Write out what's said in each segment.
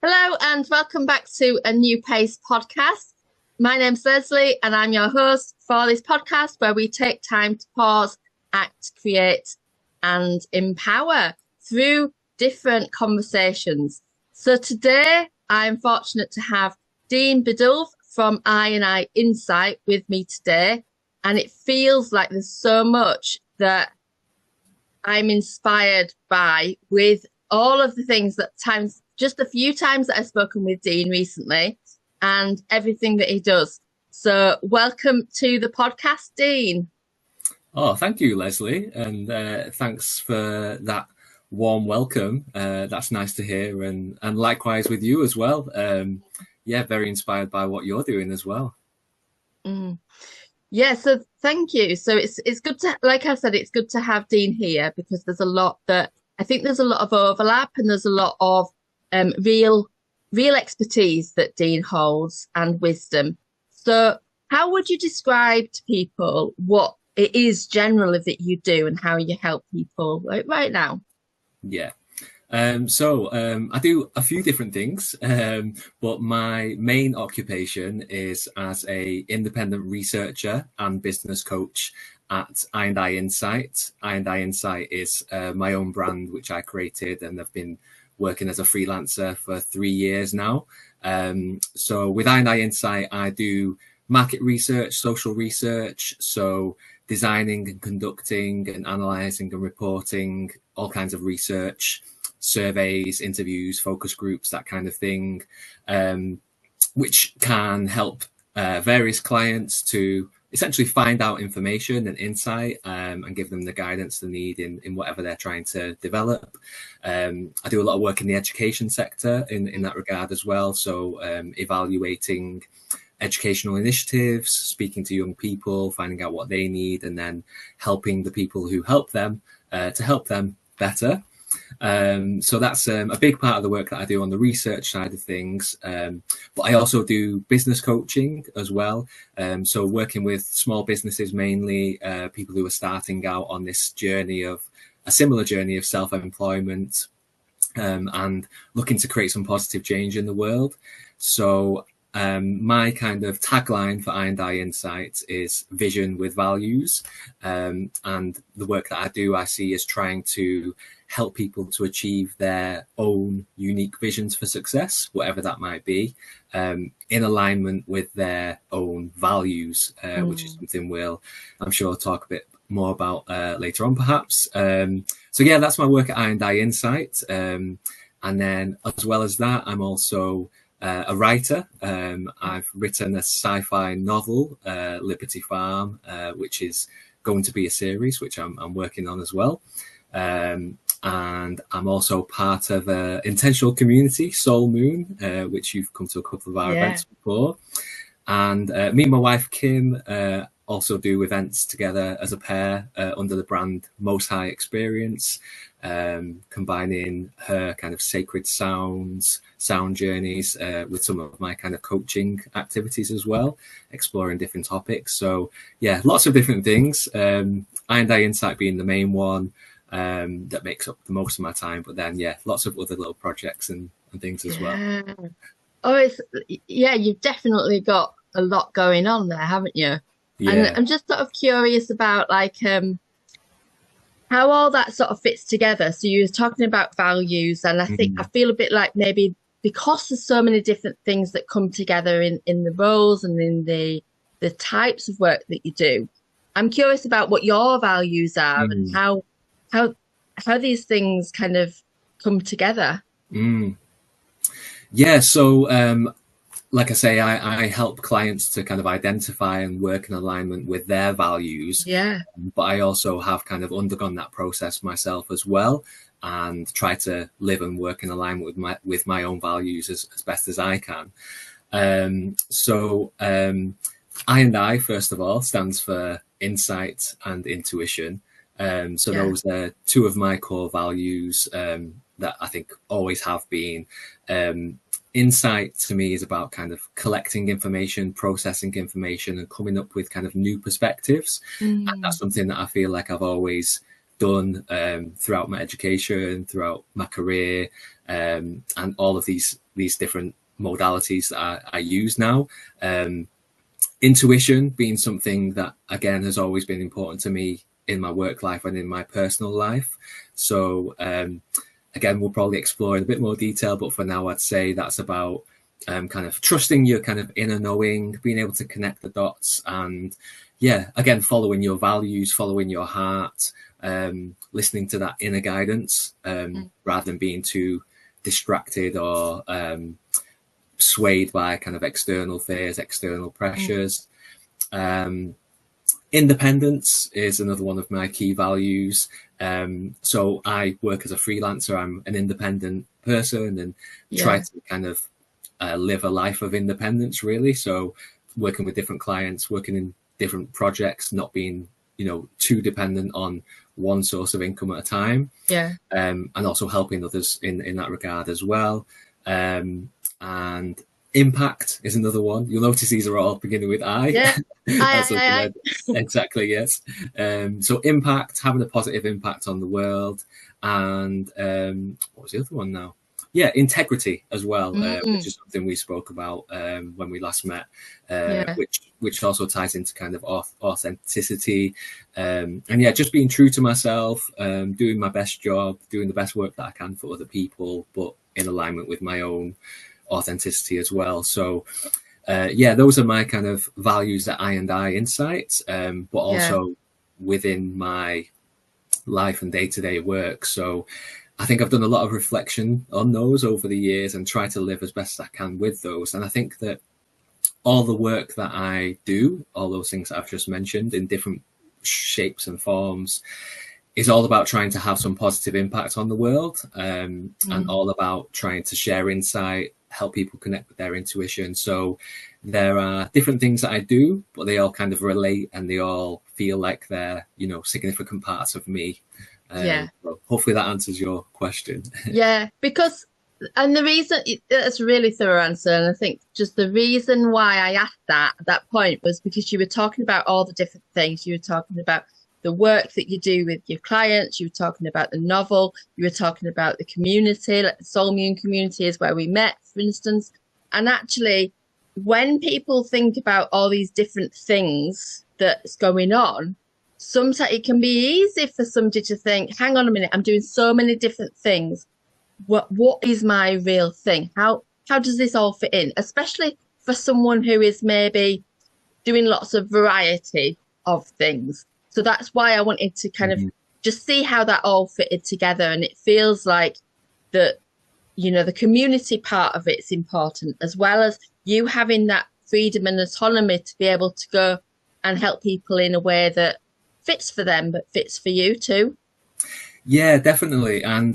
Hello and welcome back to a New Pace podcast. My name's Lesley and I'm your host for this podcast where we take time to pause, act, create and empower through different conversations. So today I'm fortunate to have Dean Biddulph from I Insight with me today, and it feels like there's so much that I'm inspired by with all of the things that just a few times that I've spoken with Dean recently and everything that he does. So welcome to the podcast, Dean. Oh, thank you, Lesley. And thanks for that warm welcome. That's nice to hear. And likewise with you as well. Yeah, very inspired by what you're doing as well. Yeah, so thank you. So it's good to, like I said, it's good to have Dean here because there's a lot of overlap and there's a lot of real expertise that Dean holds and wisdom. So how would you describe to people what it is generally that you do and how you help people right now? Yeah. So I do a few different things, but my main occupation is as a independent researcher and business coach at I Insight. I Insight is my own brand, which I created, and I've been working as a freelancer for 3 years now. So with I Insight, I do market research, social research, so designing and conducting and analysing and reporting all kinds of research, surveys, interviews, focus groups, that kind of thing, which can help various clients to essentially find out information and insight and give them the guidance they need in whatever they're trying to develop. I do a lot of work in the education sector in that regard as well. So evaluating educational initiatives, speaking to young people, finding out what they need, and then helping the people who help them to help them better. So that's a big part of the work that I do on the research side of things. But I also do business coaching as well. So working with small businesses, mainly people who are starting out on this journey of a similar journey of self-employment and looking to create some positive change in the world. So my kind of tagline for I Insight is vision with values. And the work that I do, I see as trying to help people to achieve their own unique visions for success, whatever that might be, in alignment with their own values, which is something I'm sure, talk a bit more about later on, perhaps. So yeah, that's my work at I Insight. And then as well as that, I'm also a writer. I've written a sci-fi novel, Liberty Farm, which is going to be a series, which I'm working on as well. And I'm also part of an intentional community, Soul Moon, which you've come to a couple of our events before. And me and my wife, Kim, also do events together as a pair under the brand Most High Experience, combining her kind of sacred sound journeys with some of my kind of coaching activities as well, exploring different topics. So yeah, lots of different things. I Insight being the main one that makes up the most of my time, but then yeah, lots of other little projects and things as well. Oh, you've definitely got a lot going on there, haven't you? Yeah. And I'm just sort of curious about how all that sort of fits together. So you were talking about values, and I feel a bit like maybe because there's so many different things that come together in the roles and in the types of work that you do. I'm curious about what your values are and how these things kind of come together. Yeah, so like I say, I help clients to kind of identify and work in alignment with their values. Yeah. But I also have kind of undergone that process myself as well, and try to live and work in alignment with my own values as best as I can. So I, first of all, stands for insight and intuition. So those are two of my core values that I think always have been. Insight to me is about kind of collecting information, processing information, and coming up with kind of new perspectives. And that's something that I feel like I've always done throughout my education, throughout my career, and all of these different modalities that I use now. Intuition being something that, again, has always been important to me in my work life and in my personal life. So again, we'll probably explore in a bit more detail, but for now, I'd say that's about kind of trusting your kind of inner knowing, being able to connect the dots, and again, following your values, following your heart, listening to that inner guidance, rather than being too distracted or swayed by kind of external fears, external pressures. Independence is another one of my key values. So I work as a freelancer. I'm an independent person and try to kind of live a life of independence, really. So working with different clients, working in different projects, not being, too dependent on one source of income at a time. And also helping others in that regard as well. And impact is another one. You'll notice these are all beginning with I. I. Exactly, yes. So impact, having a positive impact on the world. And what was the other one now? Integrity as well, which is something we spoke about when we last met, which also ties into kind of authenticity. And just being true to myself, doing my best job, doing the best work that I can for other people, but in alignment with my own authenticity as well. So those are my kind of values that I insights, but also within my life and day-to-day work. So I think I've done a lot of reflection on those over the years and try to live as best as I can with those. And I think that all the work that I do, all those things that I've just mentioned in different shapes and forms, is all about trying to have some positive impact on the world, and all about trying to share insight, help people connect with their intuition. So there are different things that I do, but they all kind of relate and they all feel like they're, significant parts of me. Well, hopefully that answers your question. Because, and the reason, that's a really thorough answer. And I think just the reason why I asked that at that point was because you were talking about all the different things. You were talking about the work that you do with your clients. You were talking about the novel. You were talking about the community, like the Soul Moon community is where we met, for instance. And actually, when people think about all these different things that's going on, sometimes it can be easy for somebody to think, hang on a minute, I'm doing so many different things. What is my real thing? How does this all fit in? Especially for someone who is maybe doing lots of variety of things. So that's why I wanted to kind of just see how that all fitted together. And it feels like that, the community part of it's important, as well as you having that freedom and autonomy to be able to go and help people in a way that fits for them, but fits for you too. Yeah, definitely. And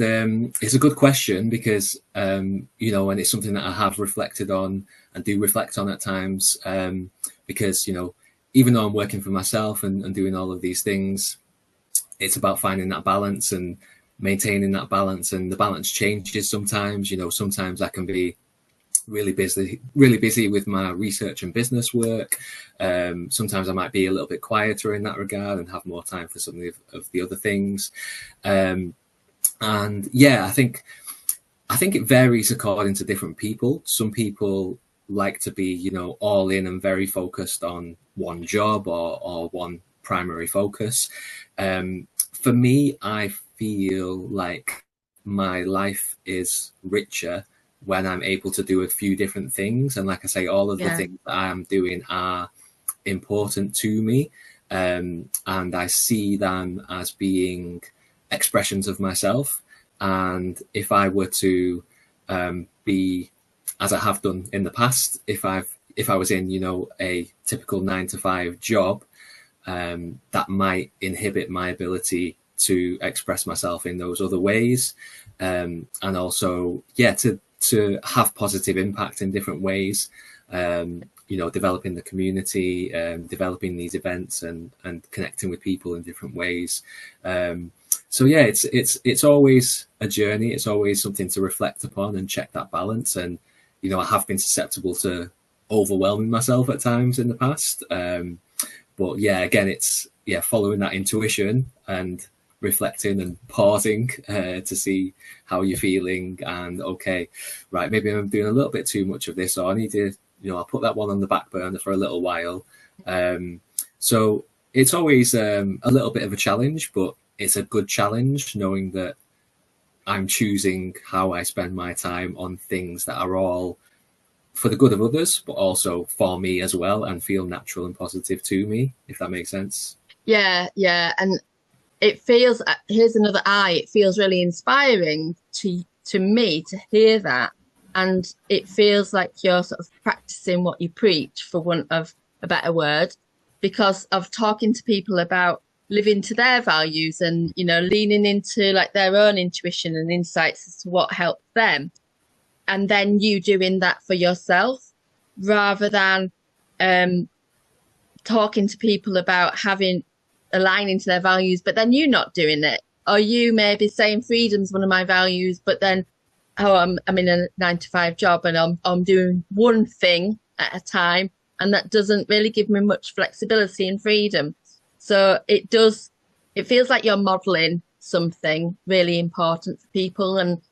it's a good question because, and it's something that I have reflected on and do reflect on at times, because, even though I'm working for myself and doing all of these things, it's about finding that balance and maintaining that balance. And the balance changes sometimes. Sometimes I can be really busy with my research and business work. Sometimes I might be a little bit quieter in that regard and have more time for some of the other things. I think it varies according to different people. Some people like to be, all in and very focused on one job or one primary focus. For me, I feel like my life is richer when I'm able to do a few different things. And like I say, all of the things that I am doing are important to me. And I see them as being expressions of myself. And if I were to be, as I have done in the past, if I was in, a typical 9-to-5 job, that might inhibit my ability to express myself in those other ways. And also, to have positive impact in different ways, developing the community, developing these events and connecting with people in different ways. It's always a journey. It's always something to reflect upon and check that balance. And, I have been susceptible to overwhelming myself at times in the past. Again, it's following that intuition and reflecting and pausing to see how you're feeling, and okay, right, maybe I'm doing a little bit too much of this, or I need to, I'll put that one on the back burner for a little while. So it's always a little bit of a challenge, but it's a good challenge knowing that I'm choosing how I spend my time on things that are all for the good of others, but also for me as well, and feel natural and positive to me, if that makes sense. Yeah. And it feels, here's another it feels really inspiring to me to hear that. And it feels like you're sort of practicing what you preach, for want of a better word, because of talking to people about living to their values and, leaning into like their own intuition and insights as to what helps them. And then you doing that for yourself, rather than talking to people about aligning to their values, but then you not doing it. Or you maybe saying freedom's one of my values, but then, I'm in a 9-to-5 job and I'm doing one thing at a time, and that doesn't really give me much flexibility and freedom. So it feels like you're modeling something really important for people, and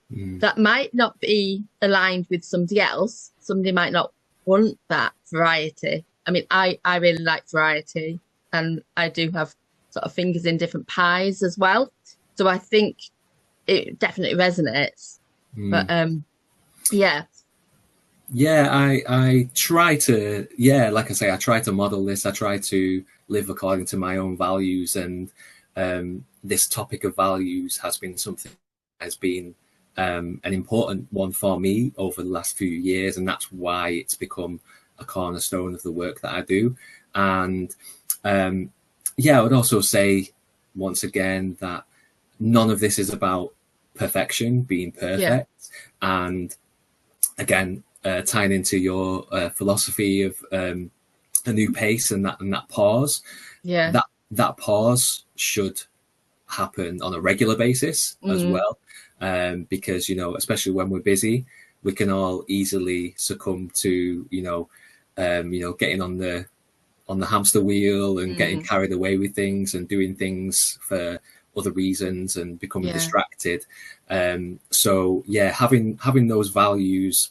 that might not be aligned with somebody else. Somebody might not want that variety. I mean, I really like variety, and I do have sort of fingers in different pies as well. So I think it definitely resonates. But yeah, I try to, like I say, I try to model this. I try to live according to my own values, and this topic of values has been something that has been an important one for me over the last few years, and that's why it's become a cornerstone of the work that I do. And I would also say once again that none of this is about perfection, being perfect. And again, tying into your philosophy of a new pace and that pause, that pause should happen on a regular basis as well, because especially when we're busy, we can all easily succumb to getting on the hamster wheel and getting carried away with things and doing things for other reasons and becoming distracted. So having those values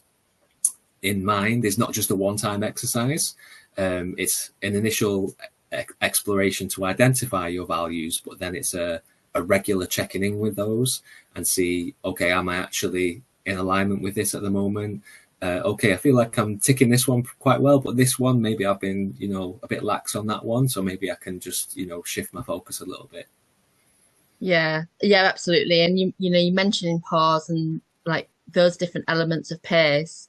in mind is not just a one-time exercise. It's an initial exploration to identify your values, but then it's a regular checking in with those and see, okay, am I actually in alignment with this at the moment? Okay, I feel like I'm ticking this one quite well, but this one, maybe I've been, a bit lax on that one. So maybe I can just, shift my focus a little bit. Yeah, absolutely. And you mentioning pause and like those different elements of pace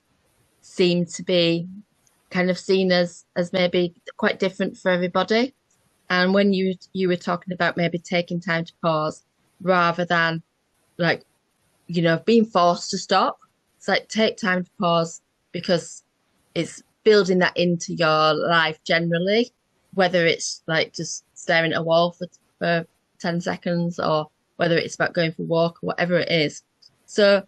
seem to be kind of seen as maybe quite different for everybody. And when you were talking about maybe taking time to pause rather than like, being forced to stop, it's like take time to pause because it's building that into your life generally, whether it's like just staring at a wall for 10 seconds or whether it's about going for a walk or whatever it is. So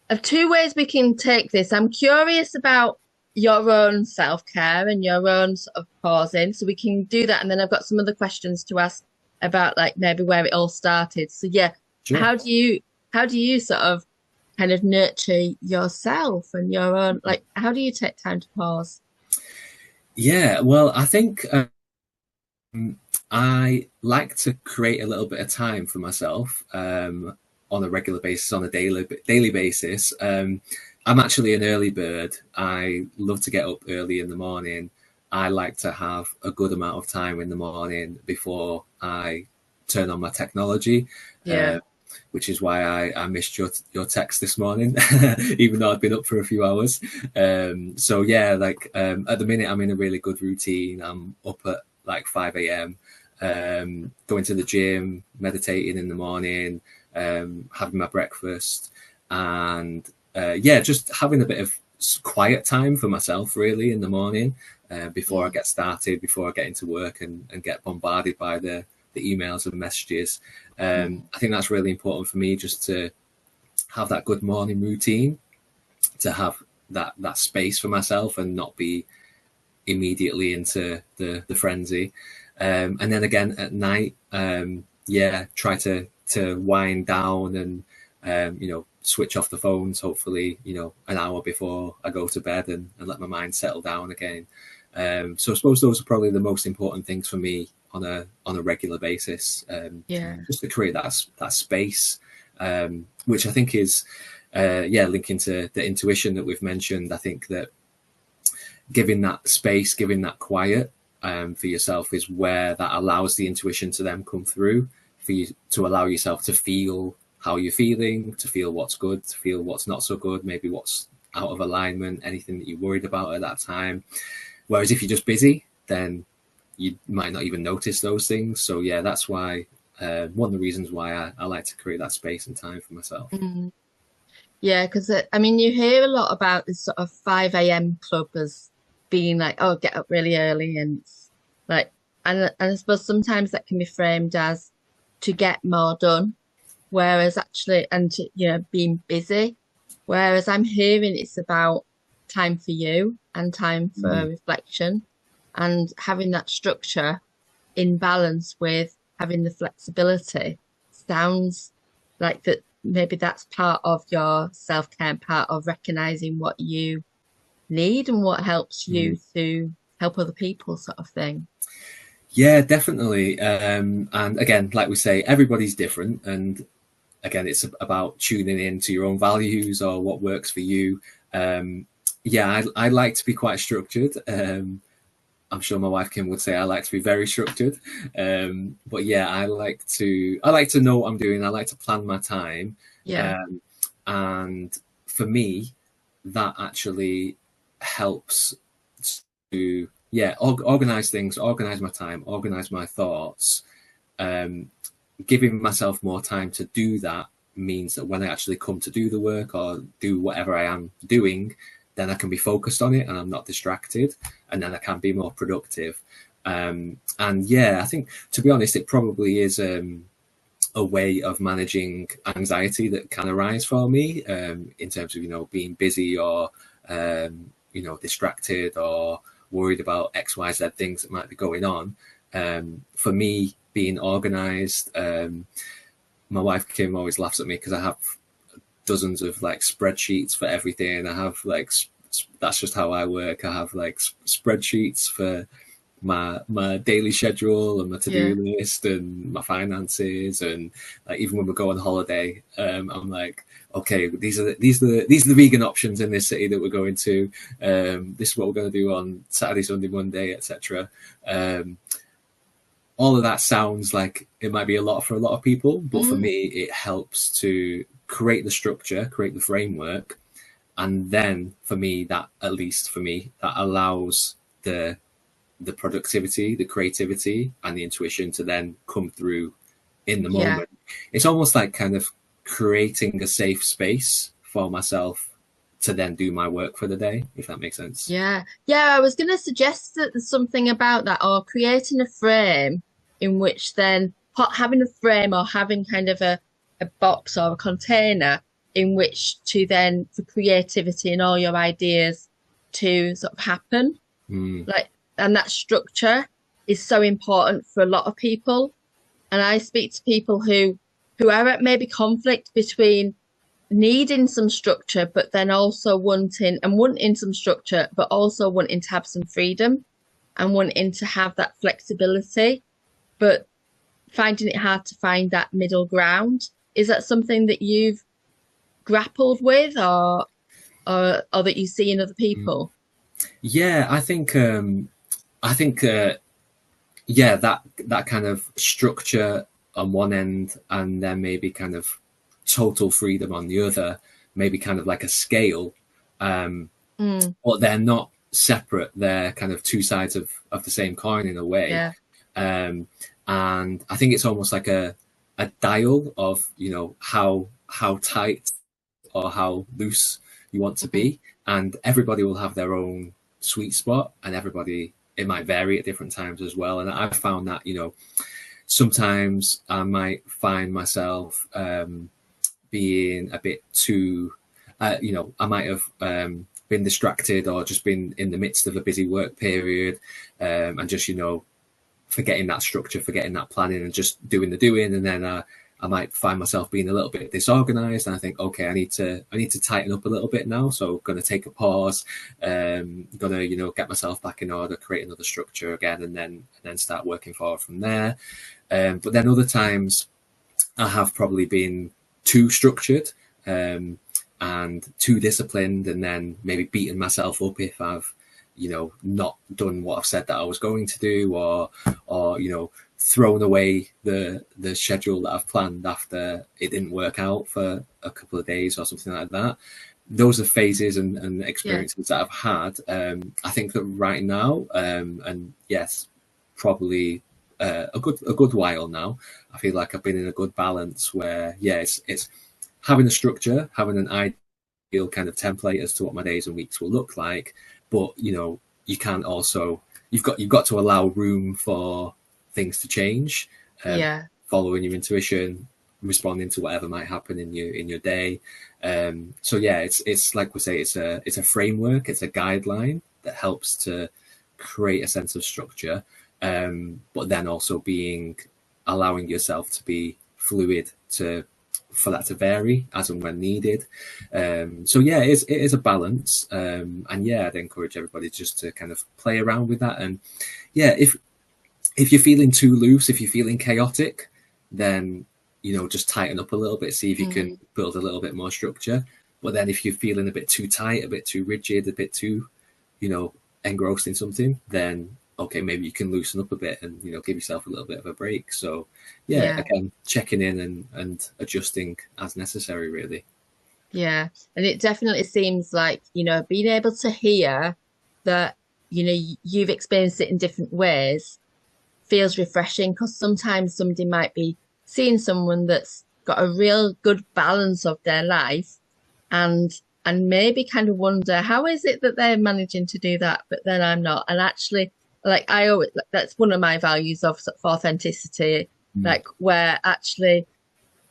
of two ways we can take this. I'm curious about your own self-care and your own sort of pausing, so we can do that, and then I've got some other questions to ask about like maybe where it all started. So sure. How do you sort of kind of nurture yourself and your own, like, how do you take time to pause? Well, I think I like to create a little bit of time for myself on a regular basis, on a daily basis. I'm actually an early bird. I love to get up early in the morning. I like to have a good amount of time in the morning before I turn on my technology, which is why I missed your text this morning, even though I'd been up for a few hours. At the minute, I'm in a really good routine. I'm up at like 5 a.m., going to the gym, meditating in the morning, having my breakfast, and just having a bit of quiet time for myself really in the morning before I get started, before I get into work and get bombarded by the emails and messages. I think that's really important for me, just to have that good morning routine, to have that space for myself and not be immediately into the frenzy. And then again at night, try to wind down and switch off the phones, hopefully, an hour before I go to bed, and let my mind settle down again. So I suppose those are probably the most important things for me on a regular basis. Just to create that space, which I think is linking to the intuition that we've mentioned. I think that giving that space, giving that quiet for yourself is where that allows the intuition to then come through, for you to allow yourself to feel how you're feeling, to feel what's good, to feel what's not so good, maybe what's out of alignment, anything that you're worried about at that time. Whereas if you're just busy, then you might not even notice those things. So yeah, that's why one of the reasons why I like to create that space and time for myself. Mm. Yeah, because you hear a lot about this sort of 5 a.m. club as being like, oh, get up really early, and it's like, and I suppose sometimes that can be framed as to get more done, whereas actually, and to, being busy, whereas I'm hearing it's about time for you and time for reflection, and having that structure in balance with having the flexibility. Sounds like that maybe that's part of your self-care, part of recognizing what you need and what helps you to help other people, sort of thing. Yeah, definitely. And again, like we say, everybody's different, and again, it's about tuning in to your own values or what works for you. I like to be quite structured. I'm sure my wife Kim would say I like to be very structured. But yeah, I like to know what I'm doing. I like to plan my time. Yeah. And for me, that actually helps to organize things, organize my time, organize my thoughts. Giving myself more time to do that means that when I actually come to do the work or do whatever I am doing, then I can be focused on it and I'm not distracted, and then I can be more productive. And yeah, I think, to be honest, it probably is a way of managing anxiety that can arise for me, in terms of, being busy or, distracted or worried about X, Y, Z things that might be going on. For me, being organized, my wife Kim always laughs at me because I have dozens of like spreadsheets for everything. I have like, that's just how I work. I have like spreadsheets for my daily schedule and my to-do list and my finances, and like even when we go on holiday, I'm like, okay, these are the vegan options in this city that we're going to. This is what we're going to do on Saturday, Sunday, Monday, etc. All of that sounds like it might be a lot for a lot of people, but for me, it helps to create the structure, create the framework, and then for me, that allows the productivity, the creativity, and the intuition to then come through in the moment. It's almost like kind of creating a safe space for myself to then do my work for the day, if that makes sense. Yeah, I was going to suggest that there's something about that, or creating a frame in which then having a frame or having kind of a box or a container in which to then, for creativity and all your ideas to sort of happen. And that structure is so important for a lot of people. And I speak to people who are at maybe conflict between needing some structure, but then also wanting some structure, but also wanting to have some freedom and wanting to have that flexibility, but finding it hard to find that middle ground. Is that something that you've grappled with or that you see in other people? Yeah, I think that kind of structure on one end, and then maybe kind of total freedom on the other, maybe kind of like a scale, but they're not separate. They're kind of two sides of the same coin in a way. And I think it's almost like a dial of, how tight or how loose you want to be, and everybody will have their own sweet spot, and it might vary at different times as well. And I've found that, sometimes I might find myself being a bit too, I might have been distracted or just been in the midst of a busy work period, and just, forgetting that structure, forgetting that planning, and just doing the doing. And then I might find myself being a little bit disorganized, and I think, okay, I need to tighten up a little bit now. So I'm going to take a pause, going to, get myself back in order, create another structure again, and then start working forward from there. But then other times I have probably been too structured and too disciplined, and then maybe beating myself up if I've, not done what I've said that I was going to do, or thrown away the schedule that I've planned after it didn't work out for a couple of days or something like that. Those are phases and experiences that I've had. I think that right now, and yes, probably a good while now, I feel like I've been in a good balance where, it's having a structure, having an ideal kind of template as to what my days and weeks will look like. But, you can't also, you've got to allow room for things to change, following your intuition, responding to whatever might happen in your day. It's like we say, it's a framework, it's a guideline that helps to create a sense of structure, but then also allowing yourself to be fluid for that to vary as and when needed. It is a balance, and I'd encourage everybody just to kind of play around with that. And if you're feeling too loose, if you're feeling chaotic, then just tighten up a little bit, see if you can build a little bit more structure. But then if you're feeling a bit too tight, a bit too rigid, a bit too engrossed in something, then okay, maybe you can loosen up a bit and give yourself a little bit of a break. So again, checking in and adjusting as necessary, really. And it definitely seems like being able to hear that you've experienced it in different ways feels refreshing, because sometimes somebody might be seeing someone that's got a real good balance of their life and maybe kind of wonder, how is it that they're managing to do that, but then I'm not. And actually, like, I always, that's one of my values of authenticity, like where actually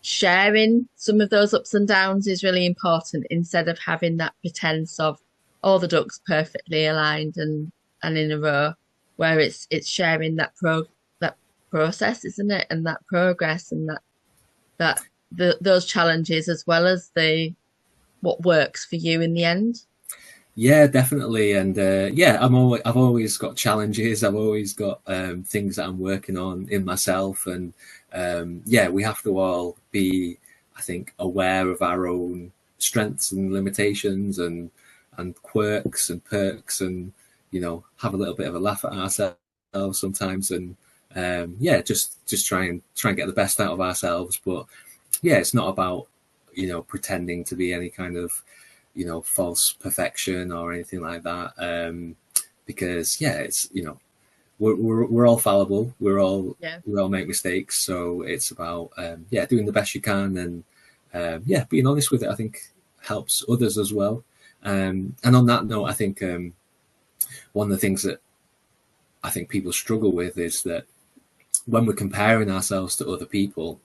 sharing some of those ups and downs is really important, instead of having that pretense of all the ducks perfectly aligned and in a row, where it's sharing that process, isn't it, and that progress, and that those challenges, as well as what works for you in the end. Yeah, definitely. And I've always got challenges. I've always got things that I'm working on in myself. And we have to all be, I think, aware of our own strengths and limitations and quirks and perks, and have a little bit of a laugh at ourselves sometimes, and just try and get the best out of ourselves. But it's not about pretending to be any kind of false perfection or anything like that, because it's we're all fallible, we all make mistakes, so it's about doing the best you can, and being honest with it, I think, helps others as well. And on that note, I think one of the things that I think people struggle with is that when we're comparing ourselves to other people,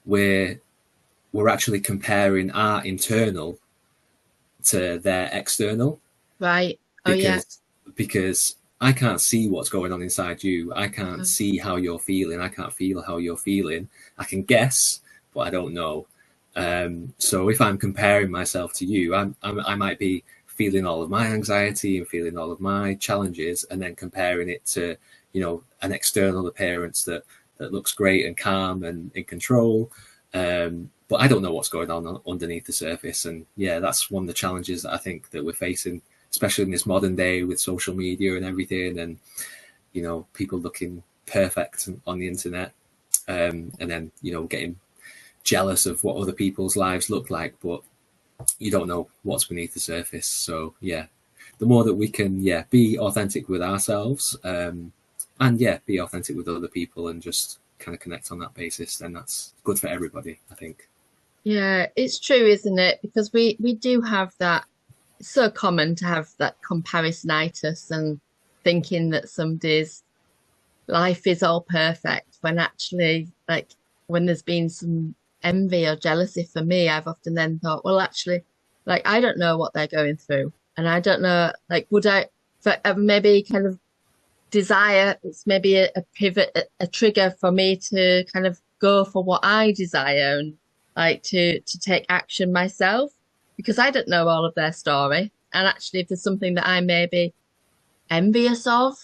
we're actually comparing our internal to their external. Right. Because I can't see what's going on inside you. I can't see how you're feeling. I can't feel how you're feeling. I can guess, but I don't know. So if I'm comparing myself to you, I might be feeling all of my anxiety and feeling all of my challenges, and then comparing it to an external appearance that looks great and calm and in control. But I don't know what's going on underneath the surface. And that's one of the challenges that I think that we're facing, especially in this modern day with social media and everything, and people looking perfect on the internet, and then getting jealous of what other people's lives look like, but you don't know what's beneath the surface. So the more that we can be authentic with ourselves, and be authentic with other people, and just kind of connect on that basis, then that's good for everybody, I think. Yeah, it's true, isn't it? Because we do have that. It's so common to have that comparisonitis and thinking that somebody's life is all perfect, when actually, like, when there's been some envy or jealousy for me, I've often then thought, well, actually, like, I don't know what they're going through, and I don't know, like, would I maybe kind of desire, it's maybe a pivot, a trigger for me to kind of go for what I desire and like to take action myself because I don't know all of their story. And actually, if there's something that I may be envious of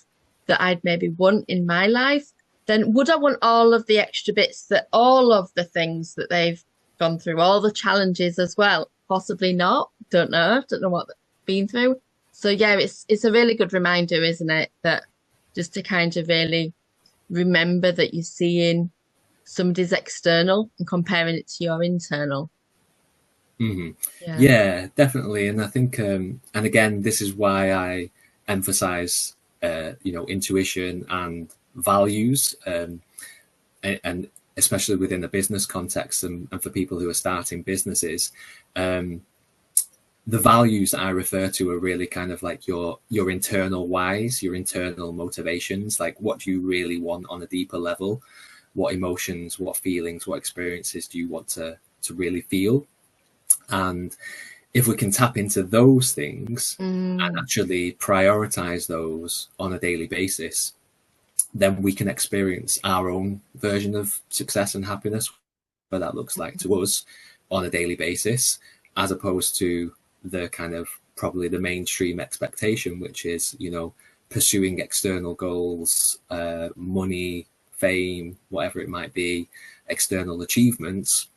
that I'd maybe want in my life, then would I want all of the extra bits that all of the things that they've gone through, all the challenges as well? Possibly not. Don't know. Don't know what they've been through. So yeah, it's a really good reminder, isn't it? That just to kind of really remember that you're seeing somebody's external and comparing it to your internal. Hmm. Yeah. Yeah, definitely. And I think, and again, this is why I emphasize, intuition and values, and especially within the business context and for people who are starting businesses. The values that I refer to are really kind of like your internal whys, your internal motivations, like what do you really want on a deeper level? What emotions, what feelings, what experiences do you want to really feel? And if we can tap into those things and actually prioritize those on a daily basis, then we can experience our own version of success and happiness, what that looks like to us on a daily basis, as opposed to the kind of probably the mainstream expectation, which is, pursuing external goals, money, fame, whatever it might be, external achievements,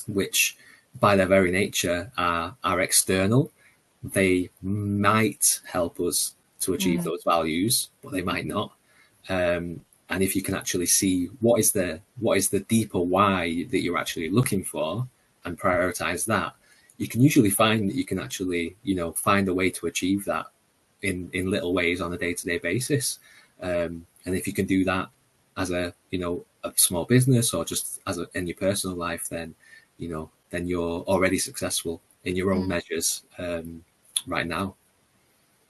which by their very nature are external. They might help us to achieve those values, but they might not. And if you can actually see what is the deeper why that you're actually looking for and prioritize that, you can usually find that you can actually, find a way to achieve that in little ways on a day-to-day basis. And if you can do that as a small business or just in your personal life, then, then you're already successful in your own measures right now.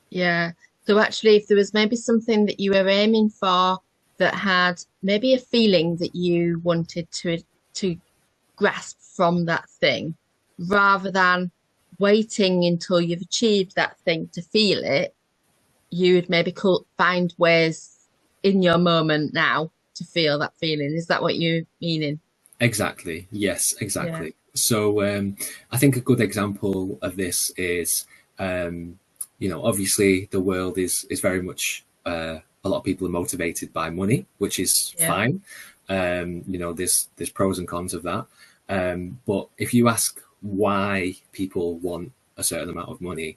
Yeah. So actually, if there was maybe something that you were aiming for that had maybe a feeling that you wanted to grasp from that thing, rather than waiting until you've achieved that thing to feel it, you would maybe find ways in your moment now to feel that feeling. Is that what you're meaning? Exactly. Yes, Yeah. exactly. So I think a good example of this is, obviously the world is very much, a lot of people are motivated by money, which is Yeah. fine. There's pros and cons of that. But if you ask why people want a certain amount of money,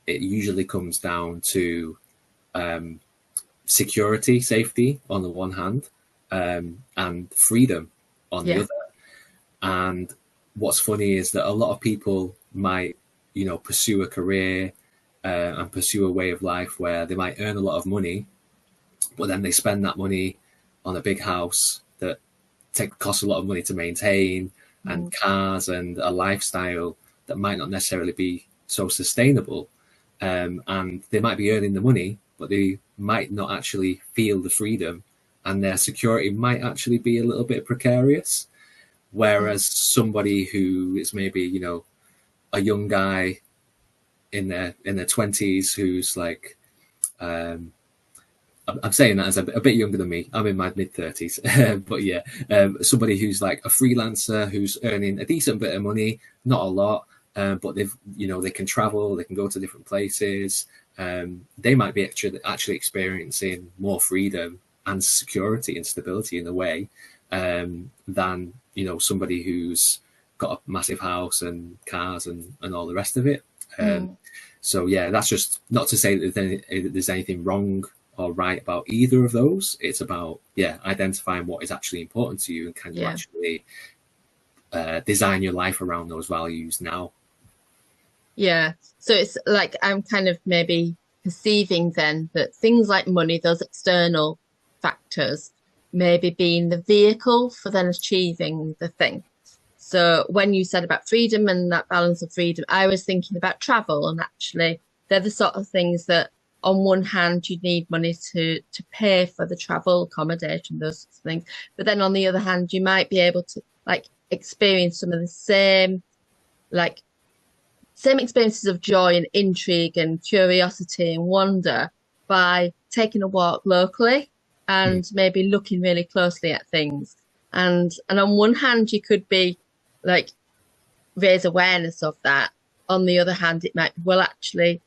it usually comes down to security, safety on the one hand, and freedom on the Yeah. other. And what's funny is that a lot of people might, pursue a career and pursue a way of life where they might earn a lot of money, but then they spend that money on a big house that costs a lot of money to maintain, and cars and a lifestyle that might not necessarily be so sustainable. And they might be earning the money, but they might not actually feel the freedom, and their security might actually be a little bit precarious. Whereas somebody who is maybe, a young guy in their 20s who's like, I'm saying that as a bit younger than me. I'm in my mid-30s, but yeah, somebody who's like a freelancer who's earning a decent bit of money, not a lot, but they can travel, they can go to different places. They might be actually experiencing more freedom and security and stability in a way than somebody who's got a massive house and cars and all the rest of it. So yeah, that's just not to say that there's anything wrong or right about either of those. It's about identifying what is actually important to you, and can you actually design your life around those values now. Yeah. So it's like I'm kind of maybe perceiving then that things like money, those external factors, maybe being the vehicle for then achieving the thing. So when you said about freedom and that balance of freedom, I was thinking about travel, and actually they're the sort of things that on one hand you need money to pay for the travel, accommodation, those sorts of things. But then on the other hand, you might be able to like experience some of the same experiences of joy and intrigue and curiosity and wonder by taking a walk locally and maybe looking really closely at things. And on one hand, you could be like raise awareness of that. On the other hand, it might well actually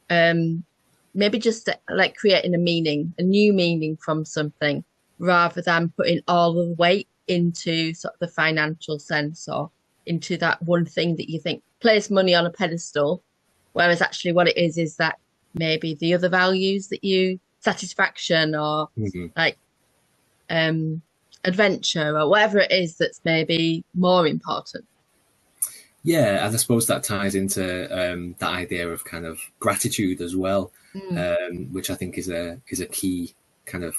maybe just like creating a new meaning from something, rather than putting all of the weight into sort of the financial sense or into that one thing that you think place money on a pedestal, whereas actually what it is that maybe the other values that you satisfaction or like adventure or whatever it is that's maybe more important. Yeah, and I suppose that ties into that idea of kind of gratitude as well, which I think is a key kind of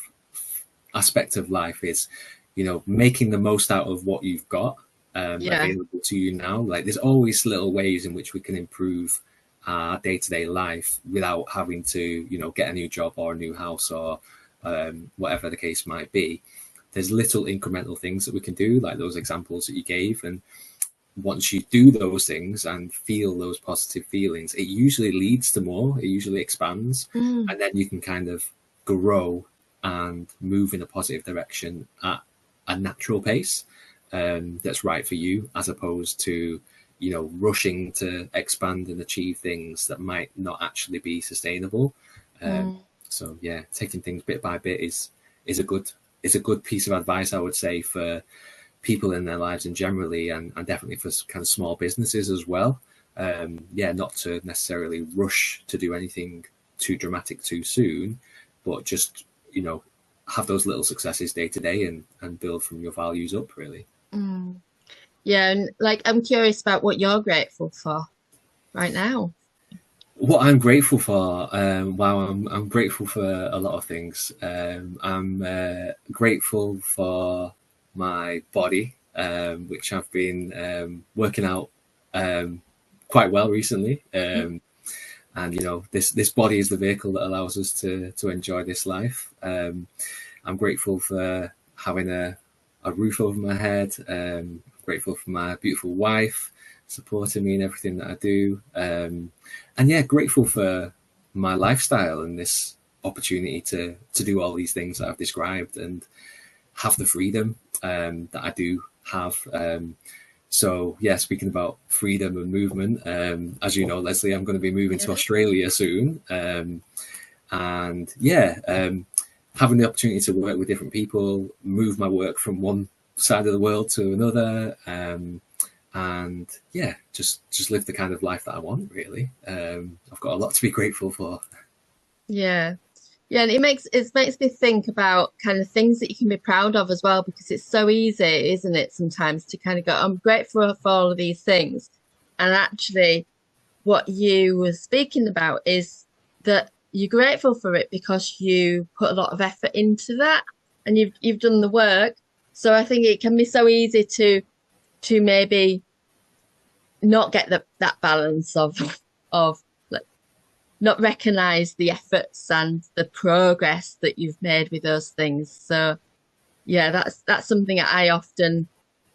aspect of life, is, you know, making the most out of what you've got available to you now. Like, there's always little ways in which we can improve our day-to-day life without having to, you know, get a new job or a new house or whatever the case might be. There's little incremental things that we can do, like those examples that you gave. And once you do those things and feel those positive feelings, it usually leads to more, it usually expands, and then you can kind of grow and move in a positive direction at a natural pace that's right for you, as opposed to, you know, rushing to expand and achieve things that might not actually be sustainable. So yeah, taking things bit by bit is a good piece of advice, I would say, for people in their lives and generally, and definitely for kind of small businesses as well. Not to necessarily rush to do anything too dramatic too soon, but just, you know, have those little successes day to day and build from your values up, really. Yeah, and like, I'm curious about what you're grateful for right now. What I'm grateful for, I'm grateful for a lot of things. I'm grateful for my body, which I've been working out quite well recently. And, you know, this body is the vehicle that allows us to enjoy this life. I'm grateful for having a roof over my head. Grateful for my beautiful wife supporting me in everything that I do. And yeah, grateful for my lifestyle and this opportunity to do all these things that I've described and have the freedom that I do have. So yeah, speaking about freedom and movement, as you know, Lesley, I'm going to be moving to Australia soon. And yeah, having the opportunity to work with different people, move my work from one side of the world to another, and yeah, just live the kind of life that I want, really. I've got a lot to be grateful for. Yeah, and it makes me think about kind of things that you can be proud of as well, because it's so easy, isn't it, sometimes to kind of go, I'm grateful for all of these things, and actually what you were speaking about is that you're grateful for it because you put a lot of effort into that and you've done the work. So I think it can be so easy to maybe not get that balance of like not recognize the efforts and the progress that you've made with those things. So yeah, that's something that I often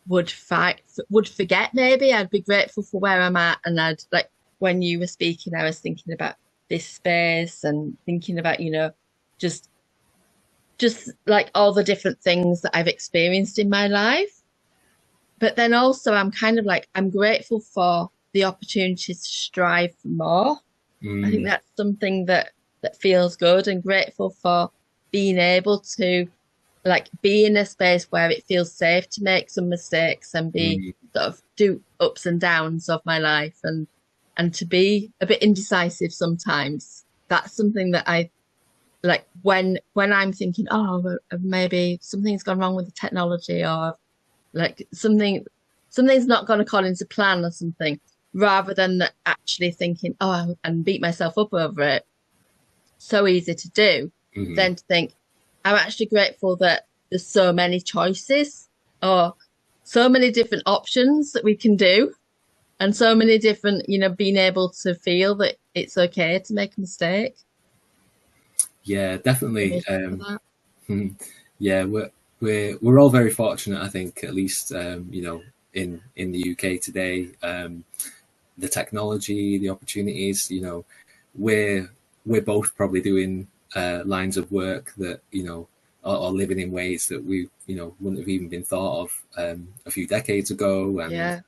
would forget. Maybe I'd be grateful for where I'm at, and I'd like, when you were speaking, I was thinking about this space and thinking about, you know, just like all the different things that I've experienced in my life. But then also I'm kind of like, I'm grateful for the opportunity to strive for more. I think that's something that feels good, and grateful for being able to like be in a space where it feels safe to make some mistakes and be sort of do ups and downs of my life, and to be a bit indecisive sometimes. That's something that I like when I'm thinking, oh, maybe something's gone wrong with the technology, or like something's not gone according to plan or something, rather than actually thinking, oh, and beat myself up over it. So easy to do. Then to think, I'm actually grateful that there's so many choices or so many different options that we can do, and so many different, you know, being able to feel that it's okay to make a mistake. Yeah, definitely. Yeah, we're all very fortunate, I think, at least you know, in the UK today. The technology, the opportunities, you know, we're both probably doing lines of work that, are living in ways that we, wouldn't have even been thought of a few decades ago. And,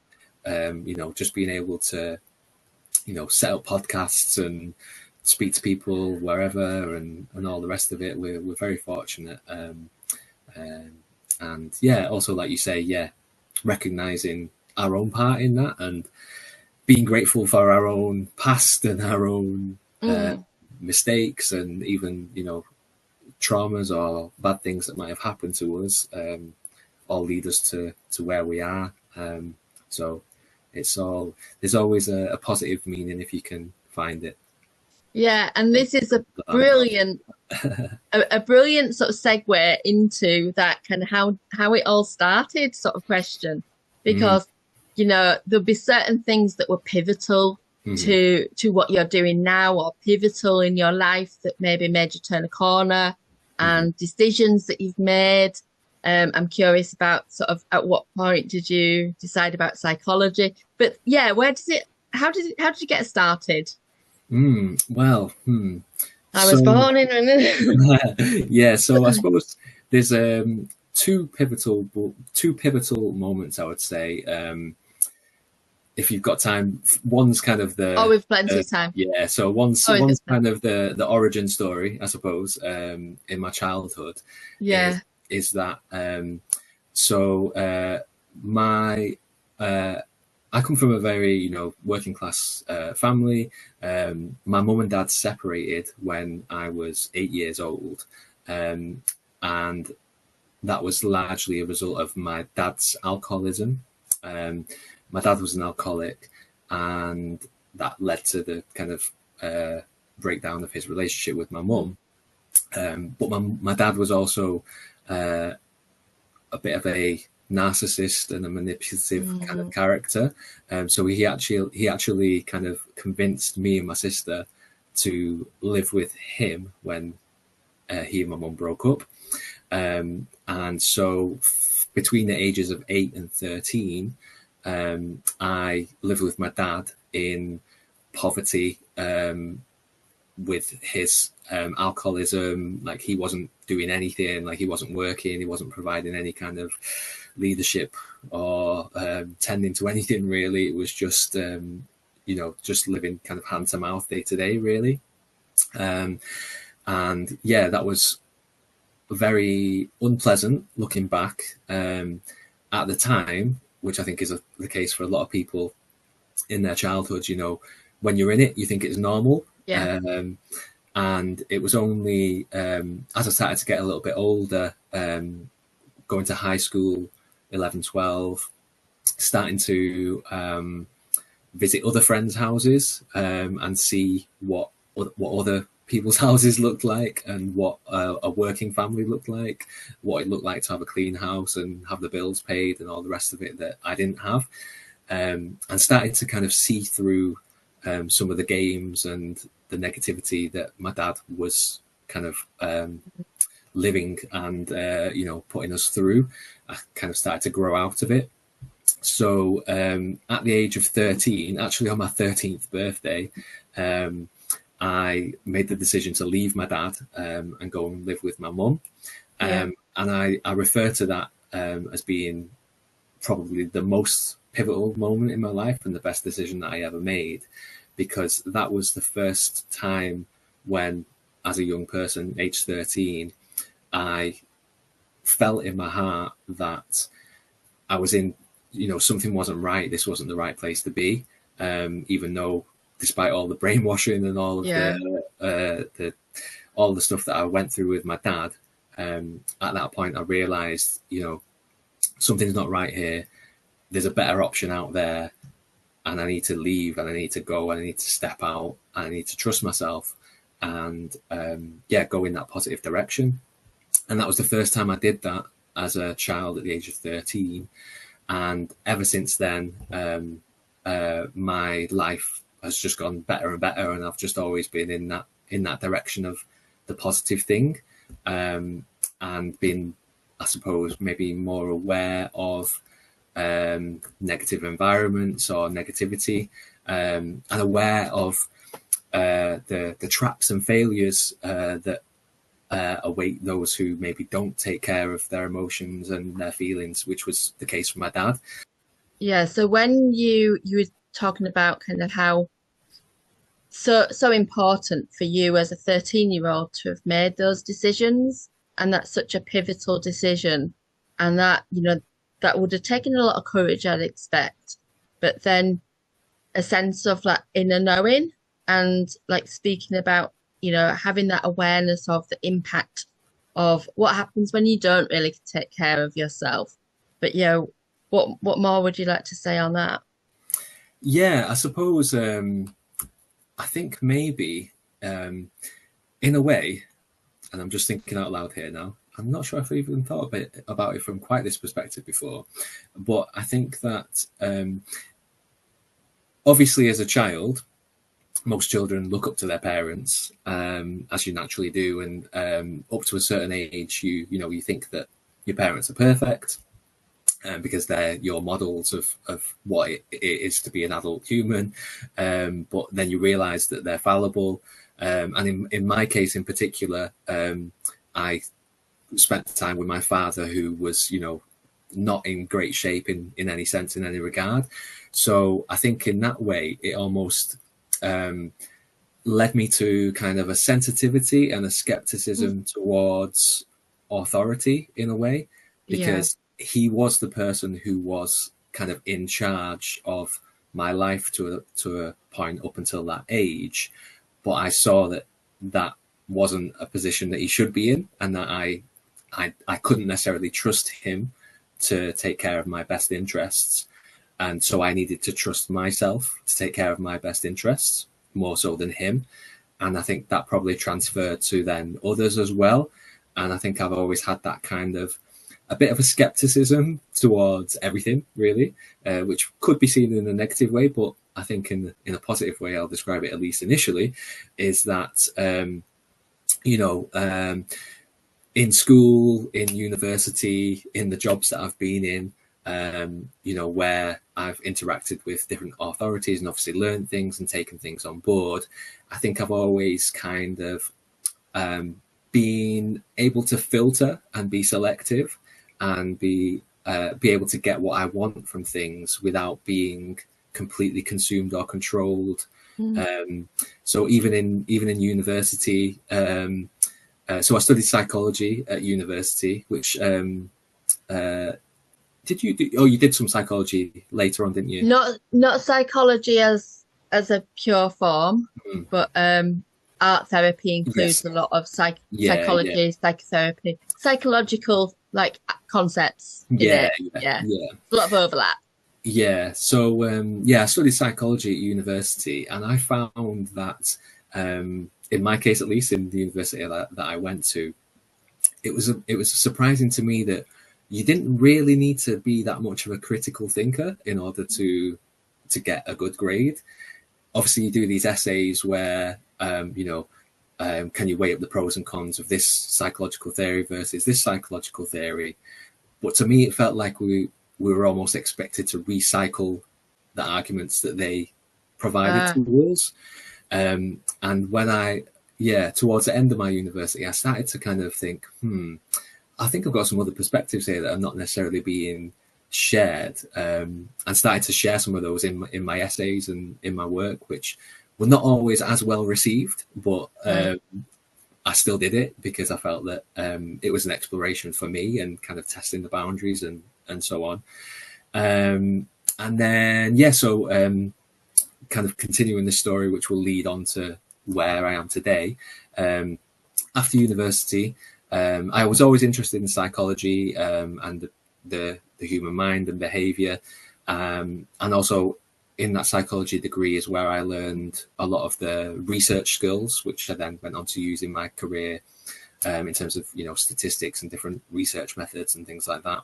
just being able to, set up podcasts and speak to people wherever and all the rest of it. We're very fortunate. And yeah, also, like you say, recognizing our own part in that and being grateful for our own past and our own mistakes and even, traumas or bad things that might have happened to us, all lead us to where we are. So there's always a positive meaning if you can find it. Yeah, and this is a brilliant sort of segue into that kind of how it all started sort of question, because there'll be certain things that were pivotal to what you're doing now, or pivotal in your life that maybe made you turn a corner, and decisions that you've made. I'm curious about sort of at what point did you decide about psychology? But yeah, how did you get started? I was born in. Yeah, so I suppose there's two pivotal moments, I would say. If you've got time, one's kind of the we've plenty of time. Yeah, so one's kind of the origin story, I suppose, in my childhood. Yeah, is that I come from a very, working class family. My mum and dad separated when I was 8 years old. And that was largely a result of my dad's alcoholism. My dad was an alcoholic, and that led to the kind of breakdown of his relationship with my mum. But my dad was also a bit of a narcissist and a manipulative kind of character. So he actually kind of convinced me and my sister to live with him when he and my mum broke up. And so between the ages of 8 and 13, I lived with my dad in poverty, with his alcoholism. Like, he wasn't doing anything, like he wasn't working, he wasn't providing any kind of leadership or tending to anything really. It was just just living kind of hand to mouth day to day really. And yeah, that was very unpleasant looking back at the time, which I think is the case for a lot of people in their childhood. When you're in it, you think it's normal. Yeah. And it was only as I started to get a little bit older, going to high school, 11, 12, starting to visit other friends' houses and see what other people's houses looked like, and what a working family looked like, what it looked like to have a clean house and have the bills paid and all the rest of it that I didn't have, and started to kind of see through some of the games and the negativity that my dad was kind of living and putting us through. I kind of started to grow out of it. So at the age of 13, actually on my 13th birthday, I made the decision to leave my dad and go and live with my mum. And I refer to that as being probably the most pivotal moment in my life and the best decision that I ever made, because that was the first time when, as a young person, age 13, I felt in my heart that I was in, something wasn't right. This wasn't the right place to be, even though, despite all the brainwashing and all of all the stuff that I went through with my dad, at that point I realized, something's not right here. There's a better option out there, and I need to leave, and I need to go, and I need to step out, and I need to trust myself, and go in that positive direction. And that was the first time I did that as a child at the age of 13. And ever since then, my life has just gone better and better, and I've just always been in that direction of the positive thing, and been, I suppose, maybe more aware of negative environments or negativity, and aware of the traps and failures that await those who maybe don't take care of their emotions and their feelings, which was the case for my dad. Yeah. So when you were talking about kind of how so important for you as a 13-year-old to have made those decisions, and that's such a pivotal decision, and that, you know, that would have taken a lot of courage, I'd expect, but then a sense of that inner knowing, and like speaking about, you know, having that awareness of the impact of what happens when you don't really take care of yourself. But you know, what more would you like to say on that? Yeah, I suppose I think maybe in a way, and I'm just thinking out loud here now, I'm not sure if I even thought about it from quite this perspective before, but I think that obviously as a child, most children look up to their parents, as you naturally do, and up to a certain age, you think that your parents are perfect, because they're your models of what it is to be an adult human. But then you realise that they're fallible. And in my case in particular, I spent time with my father, who was, not in great shape in any sense, in any regard. So I think in that way, it almost led me to kind of a sensitivity and a skepticism towards authority in a way, because he was the person who was kind of in charge of my life to a point up until that age. But I saw that wasn't a position that he should be in, and that I couldn't necessarily trust him to take care of my best interests. And so I needed to trust myself to take care of my best interests more so than him. And I think that probably transferred to then others as well. And I think I've always had that kind of a bit of a skepticism towards everything, really, which could be seen in a negative way, but I think in a positive way, I'll describe it at least initially, is that, in school, in university, in the jobs that I've been in, where I've interacted with different authorities and obviously learned things and taken things on board, I think I've always kind of been able to filter and be selective and be able to get what I want from things without being completely consumed or controlled. So even in university, so I studied psychology at university, which did you do? Oh, you did some psychology later on, didn't you? Not psychology as a pure form, but art therapy includes a lot of psychology, psychotherapy, psychological like concepts. A lot of overlap. Yeah. So I studied psychology at university, and I found that in my case, at least in the university that I went to, it was surprising to me that you didn't really need to be that much of a critical thinker in order to get a good grade. Obviously, you do these essays where, can you weigh up the pros and cons of this psychological theory versus this psychological theory? But to me, it felt like we were almost expected to recycle the arguments that they provided to us. And when towards the end of my university, I started to kind of think, I think I've got some other perspectives here that are not necessarily being shared, and started to share some of those in my essays and in my work, which were not always as well received, but I still did it because I felt that it was an exploration for me and kind of testing the boundaries and so on. And then, kind of continuing the story, which will lead on to where I am today. After university, I was always interested in psychology and the human mind and behavior. And also in that psychology degree is where I learned a lot of the research skills, which I then went on to use in my career in terms of, statistics and different research methods and things like that.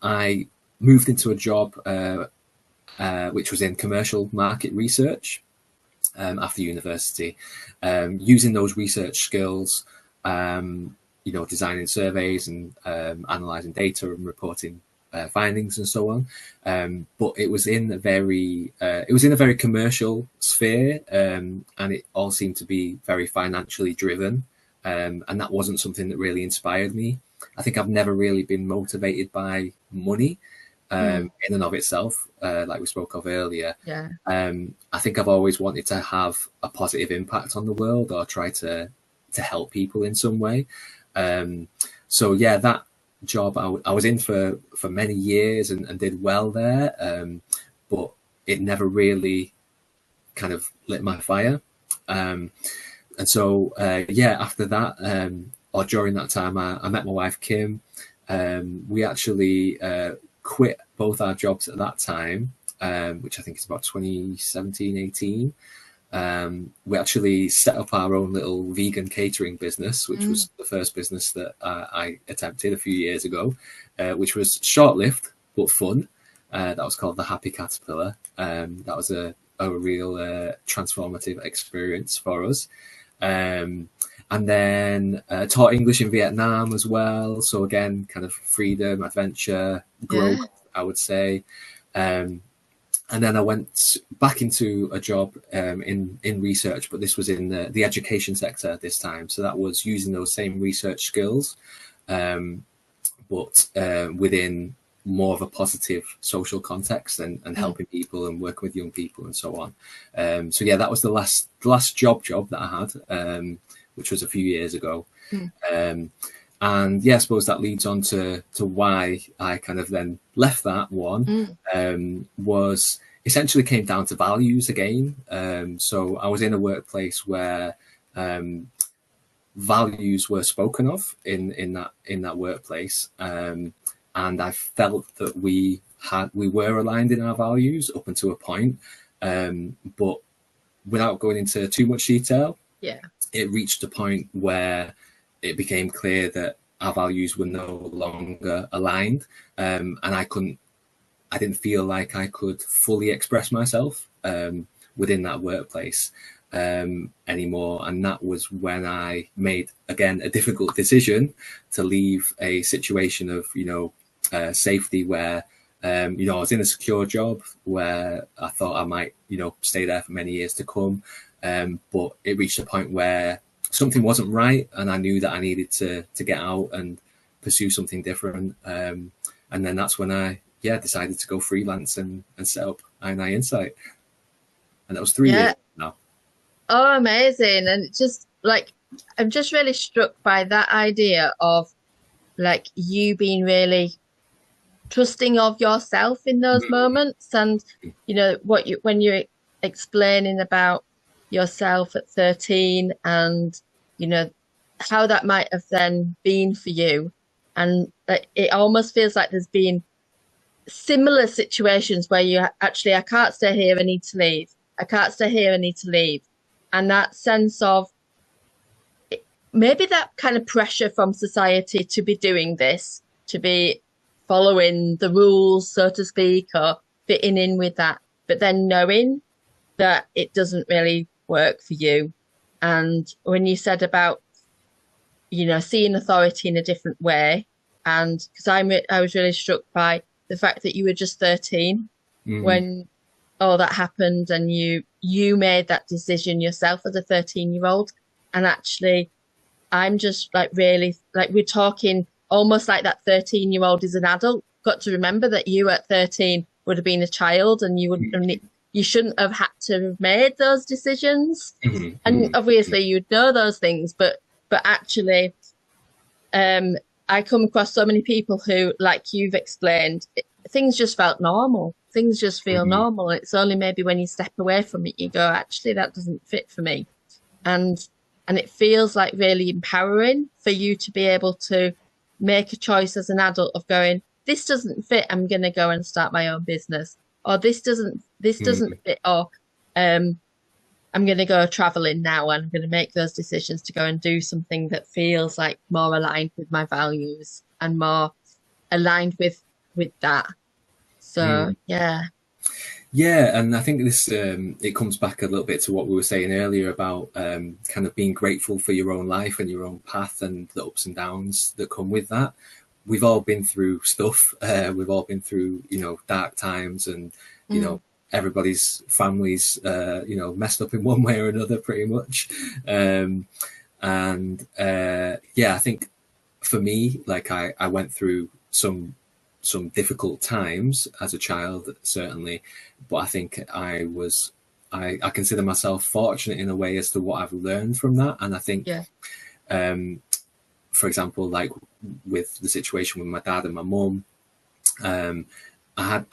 I moved into a job which was in commercial market research after university, using those research skills, designing surveys and analysing data and reporting findings and so on. But it was in a very commercial sphere, and it all seemed to be very financially driven. And that wasn't something that really inspired me. I think I've never really been motivated by money in and of itself, like we spoke of earlier. Yeah. I think I've always wanted to have a positive impact on the world, or try to help people in some way. So yeah, that job I was in for many years and did well there, but it never really kind of lit my fire. And so after that, or during that time, I met my wife Kim. We actually quit both our jobs at that time, which I think is about 2017, 18. We actually set up our own little vegan catering business, which was the first business that I attempted a few years ago, which was short-lived but fun. That was called the Happy Caterpillar. That was a real transformative experience for us. And then taught English in Vietnam as well. So again, kind of freedom, adventure, growth, I would say. And then I went back into a job in research, but this was in the education sector this time. So that was using those same research skills, but within more of a positive social context and helping people and working with young people and so on. So yeah, that was the last job that I had, which was a few years ago. And yeah, I suppose that leads on to why I kind of then left that one, was essentially came down to values again. So I was in a workplace where values were spoken of in that workplace. And I felt that we were aligned in our values up until a point. But without going into too much detail, it reached a point where it became clear that our values were no longer aligned, and I didn't feel like I could fully express myself within that workplace anymore. And that was when I made, again, a difficult decision to leave a situation of, safety where, I was in a secure job where I thought I might, stay there for many years to come. But it reached a point where something wasn't right, and I knew that I needed to get out and pursue something different. And then that's when I decided to go freelance and set up I&I Insight. And that was 3 years now. Oh, amazing. And just like, I'm just really struck by that idea of like you being really trusting of yourself in those moments. And, when you're explaining about yourself at 13 and, how that might have then been for you. And it almost feels like there's been similar situations where you actually, I can't stay here, I need to leave. I can't stay here, I need to leave. And that sense of maybe that kind of pressure from society to be doing this, to be following the rules, so to speak, or fitting in with that, but then knowing that it doesn't really work for you. And when you said about, seeing authority in a different way, and because I was really struck by the fact that you were just 13 when all that happened, and you made that decision yourself as a 13-year-old. And actually, I'm just like really, like we're talking almost like that 13-year-old is an adult. Got to remember that you at 13 would have been a child, and you shouldn't have had to have made those decisions. And obviously you'd know those things, but actually, I come across so many people who, like you've explained, things just felt normal. Things just feel normal. It's only maybe when you step away from it, you go, actually, that doesn't fit for me. And it feels like really empowering for you to be able to make a choice as an adult of going, this doesn't fit, I'm going to go and start my own business. Or this doesn't fit, or I'm going to go traveling now, and I'm going to make those decisions to go and do something that feels like more aligned with my values and more aligned with that. So, yeah, and I think this it comes back a little bit to what we were saying earlier about kind of being grateful for your own life and your own path and the ups and downs that come with that. we've all been through stuff. We've all been through, dark times, and, everybody's families, messed up in one way or another, pretty much. I think for me, like I went through some difficult times as a child, certainly, but I think I consider myself fortunate in a way as to what I've learned from that. And I think, for example, like with the situation with my dad and my mum, I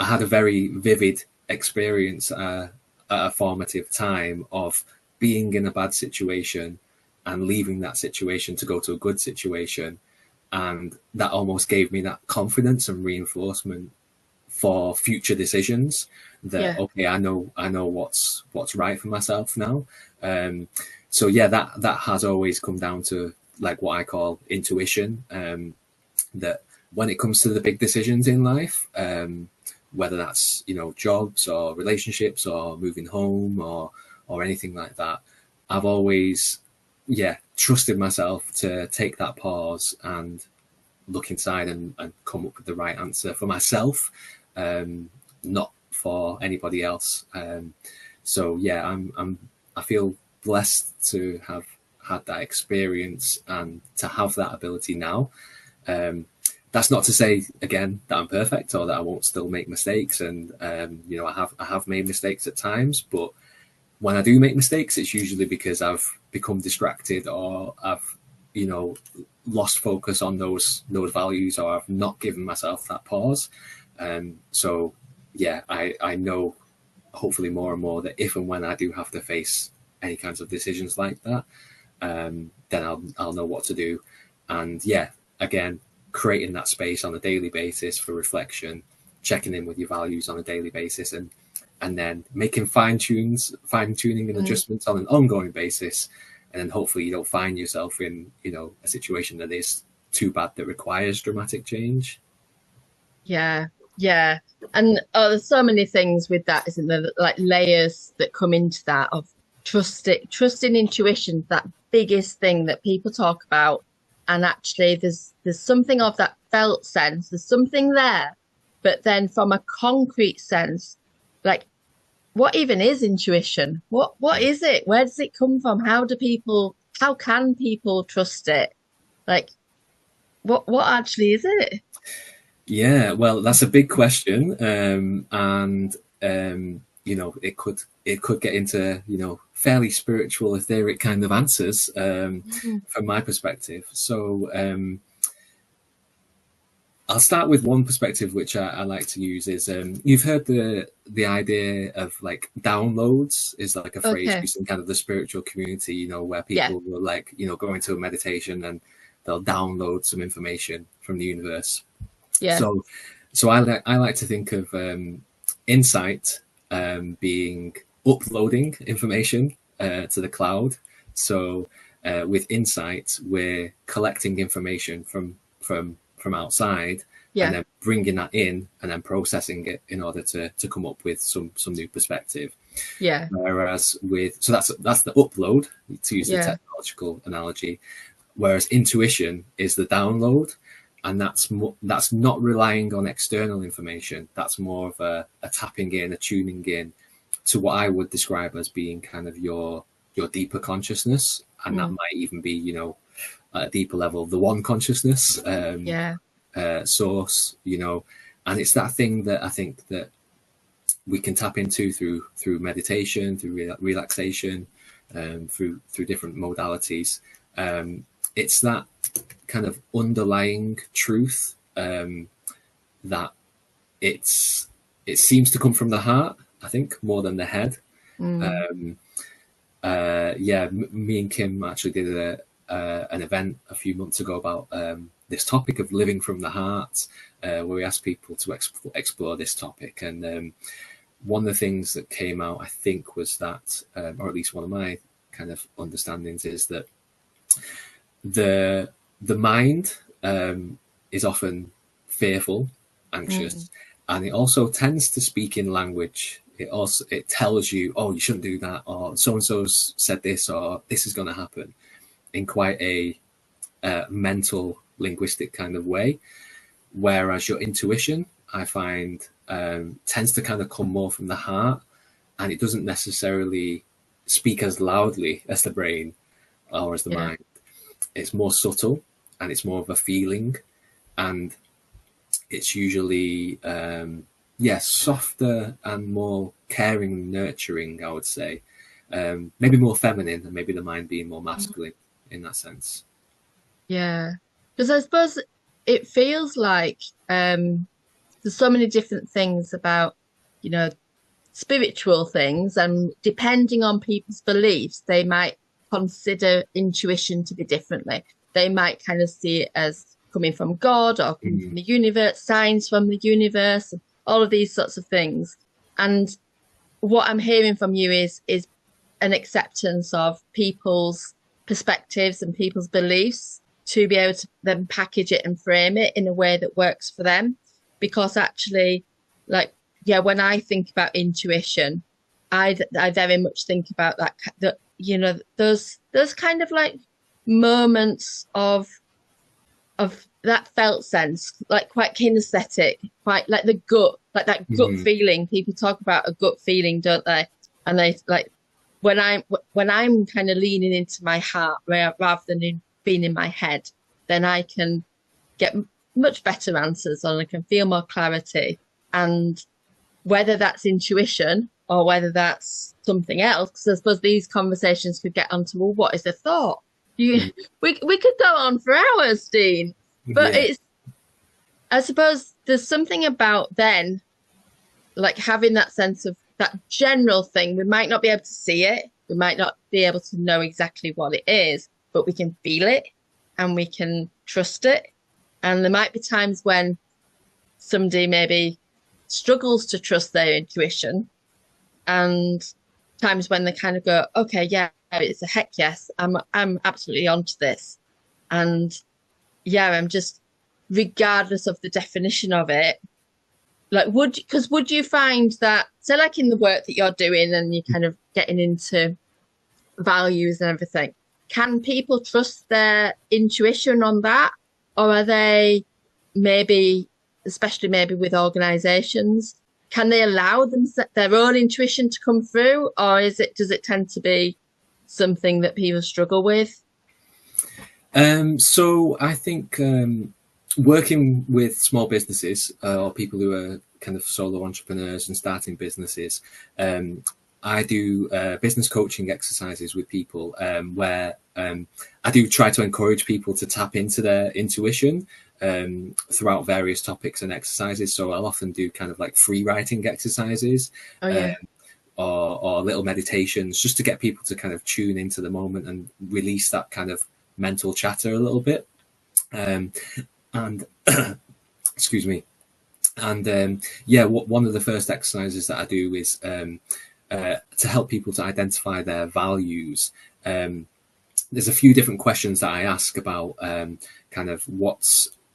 had a very vivid experience at a formative time of being in a bad situation and leaving that situation to go to a good situation. And that almost gave me that confidence and reinforcement for future decisions that, okay, I know what's right for myself now. That has always come down to like what I call intuition, that when it comes to the big decisions in life, whether that's, jobs or relationships or moving home or anything like that, I've always, trusted myself to take that pause and look inside and come up with the right answer for myself, not for anybody else. I feel blessed to have had that experience and to have that ability now. That's not to say, again, that I'm perfect or that I won't still make mistakes. And, I have made mistakes at times, but when I do make mistakes, it's usually because I've become distracted or I've, lost focus on those values, or I've not given myself that pause. I know hopefully more and more that if and when I do have to face any kinds of decisions like that, then I'll know what to do. And again, creating that space on a daily basis for reflection, checking in with your values on a daily basis, and then making fine-tuning and adjustments on an ongoing basis. And then hopefully you don't find yourself in, a situation that is too bad that requires dramatic change. Yeah. And there's so many things with that, isn't there? Like layers that come into that of trusting intuition, that biggest thing that people talk about. And actually there's something of that felt sense, there's something there. But then from a concrete sense, like, what even is intuition? What is it? Where does it come from? How can people trust it? Like, what actually is it? Yeah, well, that's a big question. It could get into, fairly spiritual, etheric kind of answers, from my perspective. So, I'll start with one perspective which I like to use is, you've heard the idea of like downloads is like a phrase used in kind of the spiritual community, where people will like, go into a meditation and they'll download some information from the universe. Yeah. So I like to think of insight being uploading information to the cloud. So with insight, we're collecting information from outside, and then bringing that in and then processing it in order to come up with some new perspective. Yeah. Whereas that's the upload, to use the technological analogy. Whereas intuition is the download, and that's not relying on external information. That's more of a tapping in, a tuning in to what I would describe as being kind of your deeper consciousness, and that might even be, at a deeper level, the one consciousness source, and it's that thing that I think that we can tap into through meditation, through relaxation, through different modalities. It's that kind of underlying truth that it seems to come from the heart, I think, more than the head. Me and Kim actually did an event a few months ago about this topic of living from the heart, where we asked people to explore this topic. And one of the things that came out, I think, was that, or at least one of my kind of understandings, is that the mind is often fearful, anxious, and it also tends to speak in language. It tells you, oh, you shouldn't do that, or so and so's said this, or this is going to happen, in quite a mental, linguistic kind of way. Whereas your intuition, I find, tends to kind of come more from the heart, and it doesn't necessarily speak as loudly as the brain or as the mind. It's more subtle, and it's more of a feeling, and it's usually softer and more caring and nurturing, I would say. Maybe more feminine, and maybe the mind being more masculine in that sense. Yeah, because I suppose it feels like there's so many different things about, spiritual things, and depending on people's beliefs, they might consider intuition to be differently. They might kind of see it as coming from God or coming from the universe, signs from the universe, all of these sorts of things. And what I'm hearing from you is an acceptance of people's perspectives and people's beliefs, to be able to then package it and frame it in a way that works for them. Because actually, when I think about intuition, I very much think about that those kind of like moments of that felt sense, like quite kinesthetic, quite like the gut, like that gut feeling. People talk about a gut feeling, don't they? And they like when I'm kind of leaning into my heart rather than being in my head, then I can get much better answers, and I can feel more clarity. And whether that's intuition or whether that's something else, because I suppose these conversations could get onto, well, what is a thought? We could go on for hours, Dean. But I suppose there's something about then, like having that sense of that general thing. We might not be able to see it. We might not be able to know exactly what it is, but we can feel it and we can trust it. And there might be times when somebody maybe struggles to trust their intuition, and times when they kind of go, okay, yeah, it's a heck yes, I'm absolutely onto this. And I'm just, regardless of the definition of it, like would you find that, so like in the work that you're doing and you're kind of getting into values and everything, can people trust their intuition on that? Or are they maybe, especially maybe with organizations, can they allow their own intuition to come through? Or does it tend to be something that people struggle with? So I think working with small businesses or people who are kind of solo entrepreneurs and starting businesses, I do business coaching exercises with people where I do try to encourage people to tap into their intuition throughout various topics and exercises. So I'll often do kind of like free writing exercises or little meditations, just to get people to kind of tune into the moment and release that kind of mental chatter a little bit. And excuse me. And one of the first exercises that I do is to help people to identify their values. There's a few different questions that I ask about kind of what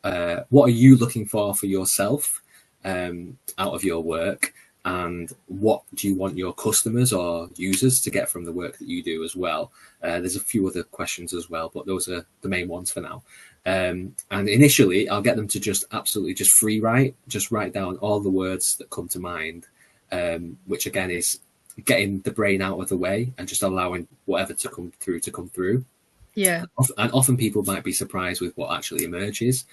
are you looking for yourself out of your work, and what do you want your customers or users to get from the work that you do as well. There's a few other questions as well, but those are the main ones for now. And initially I'll get them to just write down all the words that come to mind, which again is getting the brain out of the way and just allowing whatever to come through. Yeah. And often people might be surprised with what actually emerges.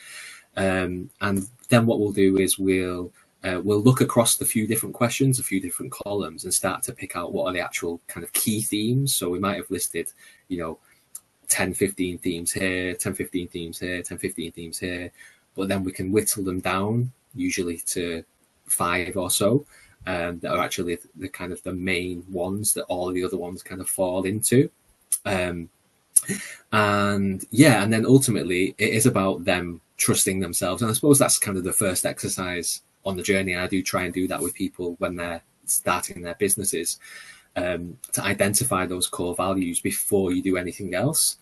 And then what we'll do is we'll look across the few different questions, a few different columns, and start to pick out what are the actual kind of key themes. So we might have listed, 10, 15 themes here, 10, 15 themes here, 10, 15 themes here, but then we can whittle them down usually to 5 or so. That are actually the kind of the main ones that all the other ones kind of fall into. And then ultimately it is about them trusting themselves. And I suppose that's kind of the first exercise on the journey. I do try and do that with people when they're starting their businesses, to identify those core values before you do anything else.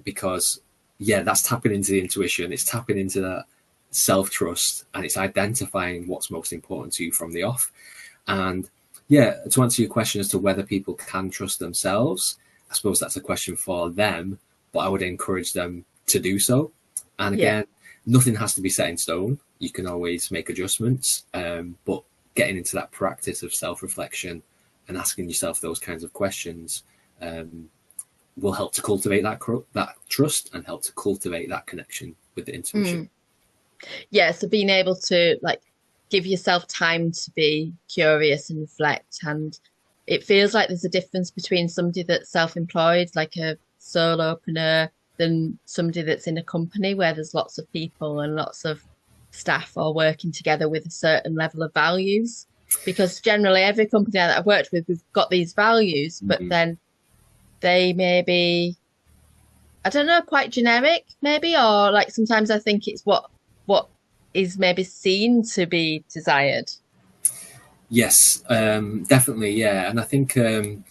Because that's tapping into the intuition. It's tapping into that self-trust, and it's identifying what's most important to you from the off. And to answer your question as to whether people can trust themselves, I suppose that's a question for them, but I would encourage them to do so. And again, nothing has to be set in stone. You can always make adjustments, but getting into that practice of self-reflection and asking yourself those kinds of questions will help to cultivate that trust and help to cultivate that connection with the intuition. Yeah, so being able to like give yourself time to be curious and reflect. And it feels like there's a difference between somebody that's self-employed, like a solopreneur, than somebody that's in a company where there's lots of people and lots of staff all working together with a certain level of values. Because generally every company that I've worked with, we've got these values, but then they may be, I don't know, quite generic maybe, or like sometimes I think it's what is maybe seen to be desired. Yes, definitely, yeah. And I think I'm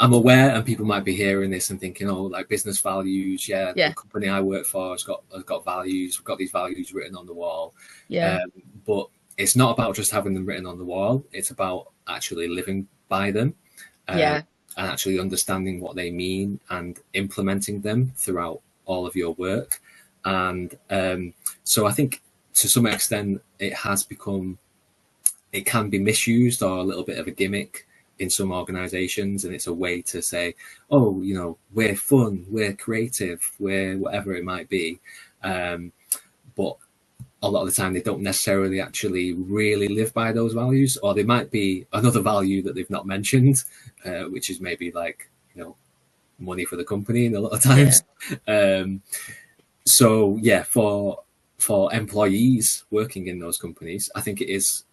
aware, and people might be hearing this and thinking, oh, like business values, the company I work for has got values, we've got these values written on the wall. But it's not about just having them written on the wall, it's about actually living by them. And actually understanding what they mean and implementing them throughout all of your work. And so I think to some extent it can be misused or a little bit of a gimmick in some organizations, and it's a way to say, oh, you know, we're fun, we're creative, we're whatever it might be. But a lot of the time they don't necessarily actually really live by those values, or they might be another value that they've not mentioned, which is maybe like, you know, money for the company in a lot of times. So yeah, for employees working in those companies, I think it is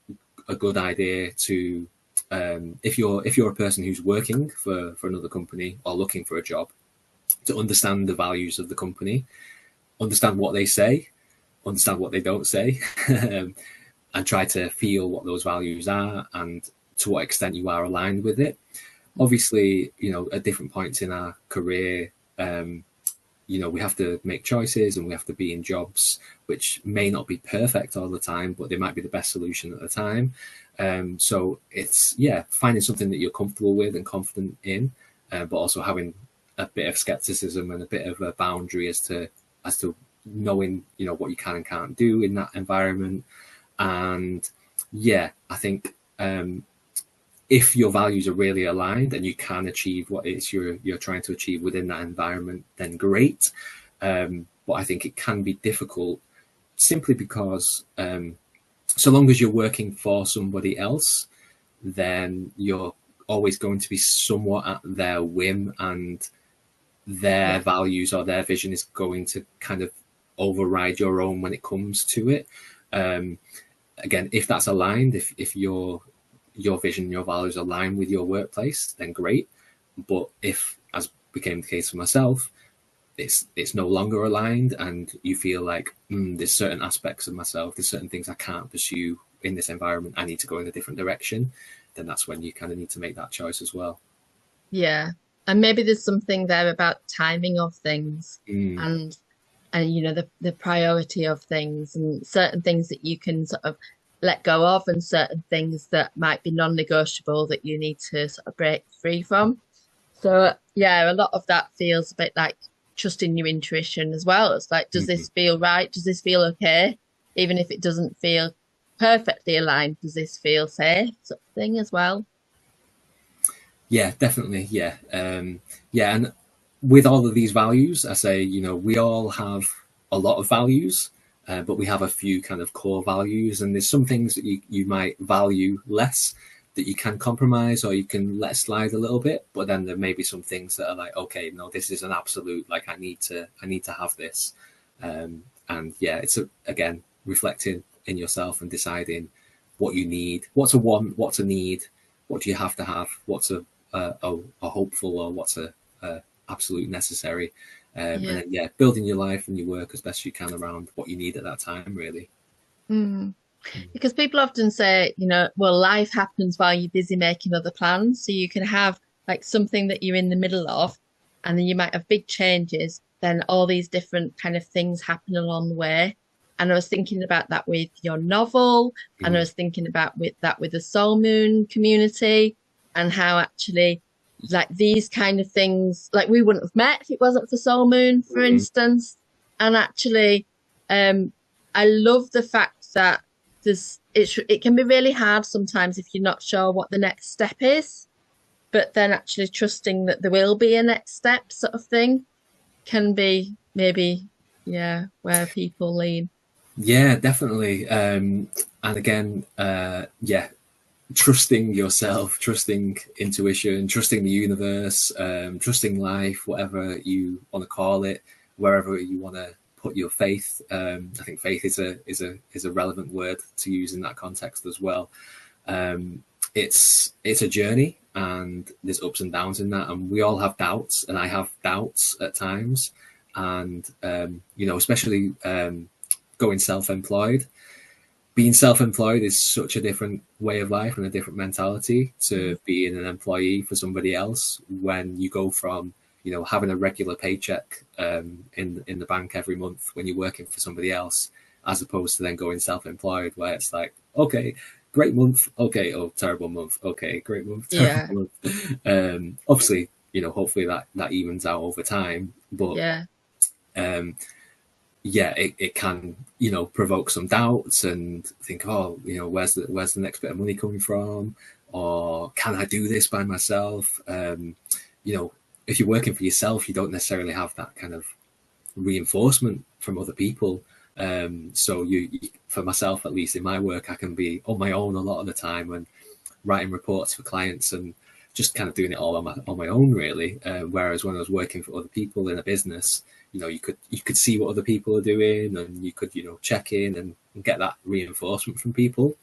a good idea to, if you're a person who's working for another company or looking for a job, to understand the values of the company, understand what they say, understand what they don't say, and try to feel what those values are and to what extent you are aligned with it. Obviously, you know, at different points in our career, you know, we have to make choices and we have to be in jobs which may not be perfect all the time, but they might be the best solution at the time. So it's, finding something that you're comfortable with and confident in, but also having a bit of skepticism and a bit of a boundary as to knowing, you know, what you can and can't do in that environment. And I think if your values are really aligned and you can achieve what it is you're trying to achieve within that environment, then great. But I think it can be difficult simply because so long as you're working for somebody else, then you're always going to be somewhat at their whim, and their values or their vision is going to kind of override your own when it comes to it. Again, if that's aligned, if your vision, your values align with your workplace, then great. But if, as became the case for myself, it's no longer aligned and you feel like there's certain aspects of myself, there's certain things I can't pursue in this environment, I need to go in a different direction, then that's when you kind of need to make that choice as well. Yeah. And maybe there's something there about timing of things and you know, the priority of things, and certain things that you can sort of let go of and certain things that might be non-negotiable that you need to sort of break free from. So a lot of that feels a bit like trusting your intuition as well. It's like, does this feel right? Does this feel okay? Even if it doesn't feel perfectly aligned, does this feel safe, sort of thing as well? Yeah, definitely. And with all of these values, I say, you know, we all have a lot of values, but we have a few kind of core values, and there's some things that you might value less that you can compromise or you can let slide a little bit, but then there may be some things that are like, okay, no, this is an absolute, like I need to have this. And it's again reflecting in yourself and deciding what you need, what's a want, what's a need, what do you have to have, what's a hopeful, or what's a absolute necessary. And then building your life and your work as best you can around what you need at that time, really. Because people often say, you know, well, life happens while you're busy making other plans. So you can have like something that you're in the middle of, and then you might have big changes, then all these different kind of things happen along the way. And I was thinking about that with your novel, and I was thinking about with the Soul Moon community, and how actually like these kind of things, like we wouldn't have met if it wasn't for Soul Moon, for instance. And actually I love the fact that it can be really hard sometimes if you're not sure what the next step is, but then actually trusting that there will be a next step sort of thing can be maybe, yeah, where people lean. Yeah, definitely. And again, yeah, trusting yourself, trusting intuition, trusting the universe, trusting life, whatever you want to call it, wherever you want to put your faith. I think faith is a relevant word to use in that context as well. It's a journey, and there's ups and downs in that, and we all have doubts, and I have doubts at times, and especially going self-employed. Being self-employed is such a different way of life and a different mentality to being an employee for somebody else. When you go from having a regular paycheck in the bank every month when you're working for somebody else, as opposed to then going self-employed, where it's like, okay, great month, okay, oh, terrible month, okay, great month, terrible month. Obviously, hopefully that evens out over time, but it can provoke some doubts and think, oh, where's the next bit of money coming from, or can I do this by myself? If you're working for yourself, you don't necessarily have that kind of reinforcement from other people. So for myself, at least in my work, I can be on my own a lot of the time and writing reports for clients and just kind of doing it all on my own, really. Whereas when I was working for other people in a business, you could see what other people are doing, and you could check in and get that reinforcement from people.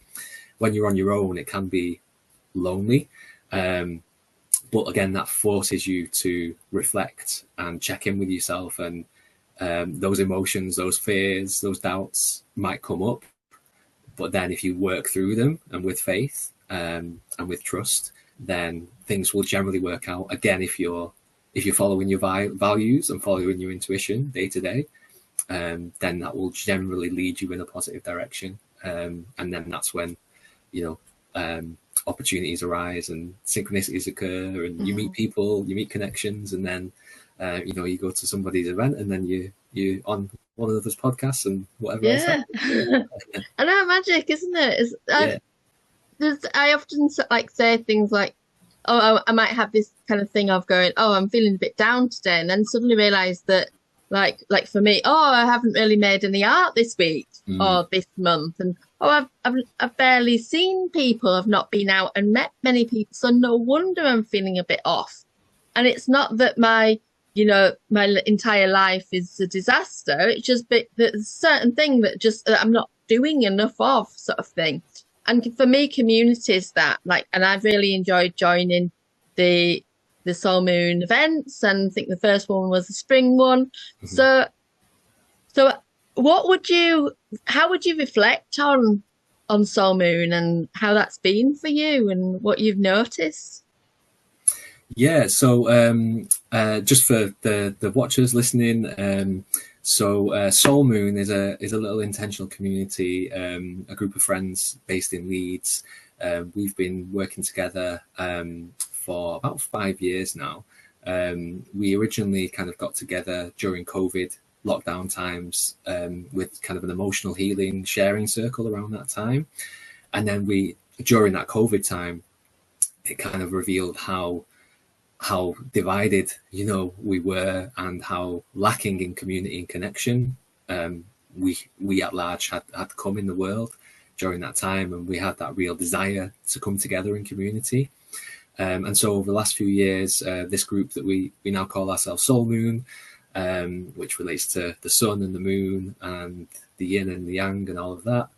When you're on your own, it can be lonely. But again, that forces you to reflect and check in with yourself, and those emotions, those fears, those doubts might come up. But then if you work through them and with faith and with trust, then things will generally work out. Again, if you're following your values and following your intuition day to day, then that will generally lead you in a positive direction. And then that's when, opportunities arise and synchronicities occur, and you meet people, you meet connections, and then you go to somebody's event, and then you on one of those podcasts and whatever else happens. I know, magic, isn't it? I often say things like, oh, I might have this kind of thing of going, oh, I'm feeling a bit down today, and then suddenly realize that like for me, oh, I haven't really made any art this week or this month, and oh, I've barely seen people, I've not been out and met many people, so no wonder I'm feeling a bit off. And it's not that my entire life is a disaster, it's just there's a certain thing that I'm not doing enough of, sort of thing. And for me, communities and I've really enjoyed joining the Soul Moon events, and I think the first one was the spring one. So how would you reflect on Soul Moon and how that's been for you and what you've noticed? Yeah, so just for the watchers listening, Soul Moon is a little intentional community, a group of friends based in Leeds. We've been working together for about 5 years now. We originally kind of got together during COVID lockdown times with kind of an emotional healing sharing circle around that time. And then during that COVID time, it kind of revealed how divided, we were, and how lacking in community and connection we at large had come in the world during that time. And we had that real desire to come together in community. And so over the last few years, this group that we now call ourselves Soul Moon, which relates to the sun and the moon and the yin and the yang and all of that.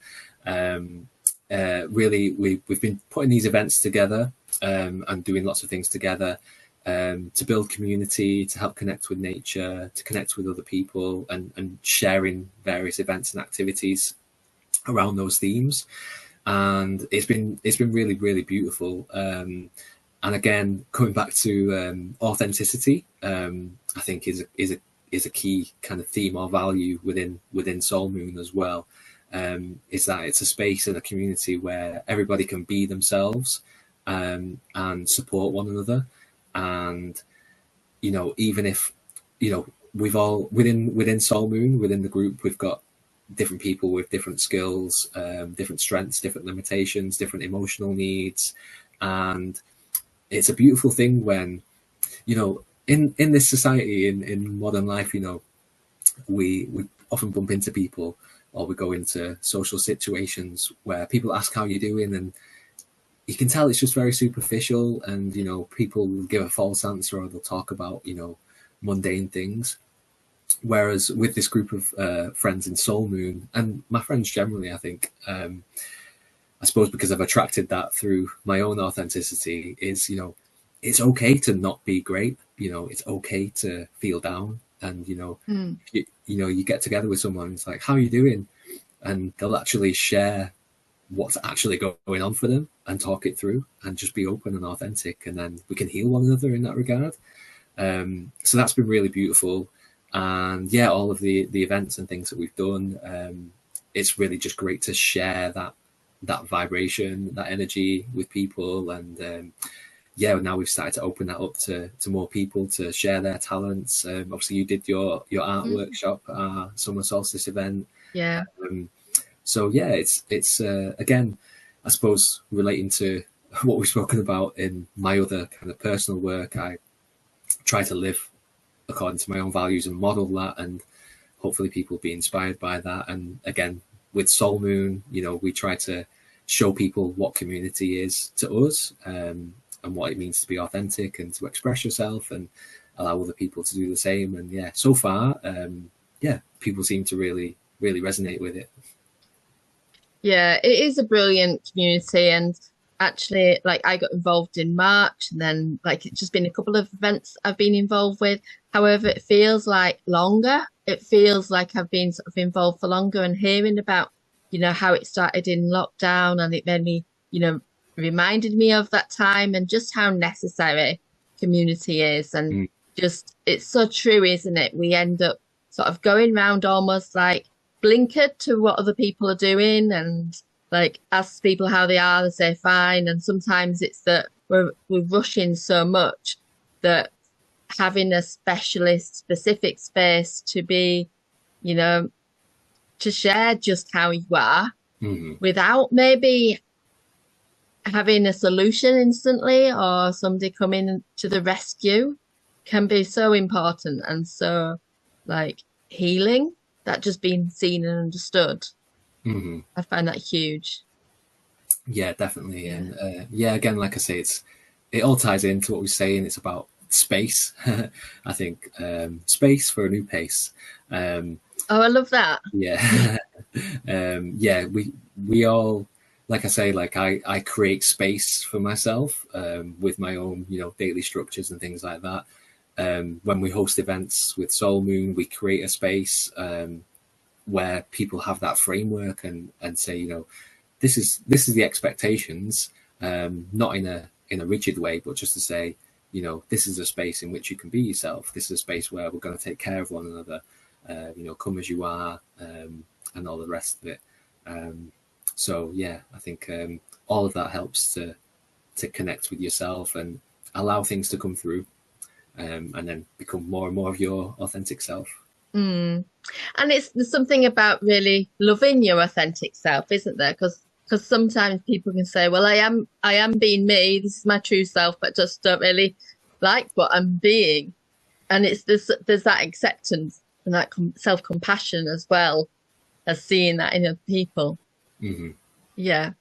Really, we've been putting these events together and doing lots of things together to build community, to help connect with nature, to connect with other people, and sharing various events and activities around those themes. And it's been really, really beautiful. And again, coming back to authenticity, I think is a key kind of theme or value within Soul Moon as well. Is that it's a space and a community where everybody can be themselves and support one another. And even if we've all within Soul Moon, within the group, we've got different people with different skills, different strengths, different limitations, different emotional needs. And it's a beautiful thing when, you know, in this society, in modern life, you know, we often bump into people, or we go into social situations where people ask how you're doing, and you can tell it's just very superficial, and, you know, people will give a false answer, or they'll talk about, you know, mundane things. Whereas with this group of friends in Soul Moon, and my friends generally, I think, I suppose because I've attracted that through my own authenticity, is, you know, it's okay to not be great. You know, it's okay to feel down. And, you know, you know, you get together with someone, it's like, how are you doing? And they'll actually share what's actually going on for them and talk it through, and just be open and authentic. And then we can heal one another in that regard. So that's been really beautiful. And yeah, all of the events and things that we've done, it's really just great to share that vibration, that energy with people. And yeah, now we've started to open that up to more people to share their talents. Obviously, you did your art workshop, summer solstice event. Yeah. So yeah, it's again, I suppose, relating to what we've spoken about in my other kind of personal work. I try to live according to my own values and model that, and hopefully people be inspired by that. And again, with Soul Moon, you know, we try to show people what community is to us, and what it means to be authentic and to express yourself, and allow other people to do the same. And yeah, so far, yeah, people seem to really resonate with it. Yeah, it is a brilliant community. And actually, like, I got involved in March, and then like it's just been a couple of events I've been involved with. However, it feels like longer. It feels like I've been sort of involved for longer, and hearing about, you know, how it started in lockdown, and it made me, you know, reminded me of that time and just how necessary community is. And just, it's so true, isn't it? We end up sort of going round almost like blinkered to what other people are doing, and like ask people how they are, they say fine. And sometimes it's that we're rushing so much that having a specific space to be, you know, to share just how you are, without maybe having a solution instantly or somebody coming to the rescue, can be so important, and so like healing, that just being seen and understood. I find that huge. Yeah, definitely. And yeah, again, like I say, it all ties into what we're saying. It's about space. I think space for a new pace. Oh, I love that. Yeah. Yeah, we all, like I say, like I create space for myself with my own, you know, daily structures and things like that. When we host events with Soul Moon, we create a space where people have that framework and say, you know, this is the expectations, not in a rigid way, but just to say, you know, this is a space in which you can be yourself. This is a space where we're going to take care of one another. You know, come as you are, and all the rest of it. So yeah, I think all of that helps to connect with yourself and allow things to come through, and then become more and more of your authentic self. And there's something about really loving your authentic self, isn't there? Because sometimes people can say, well, I am being me, this is my true self, but just don't really like what I'm being. And it's there's that acceptance and that self-compassion, as well as seeing that in other people. Yeah.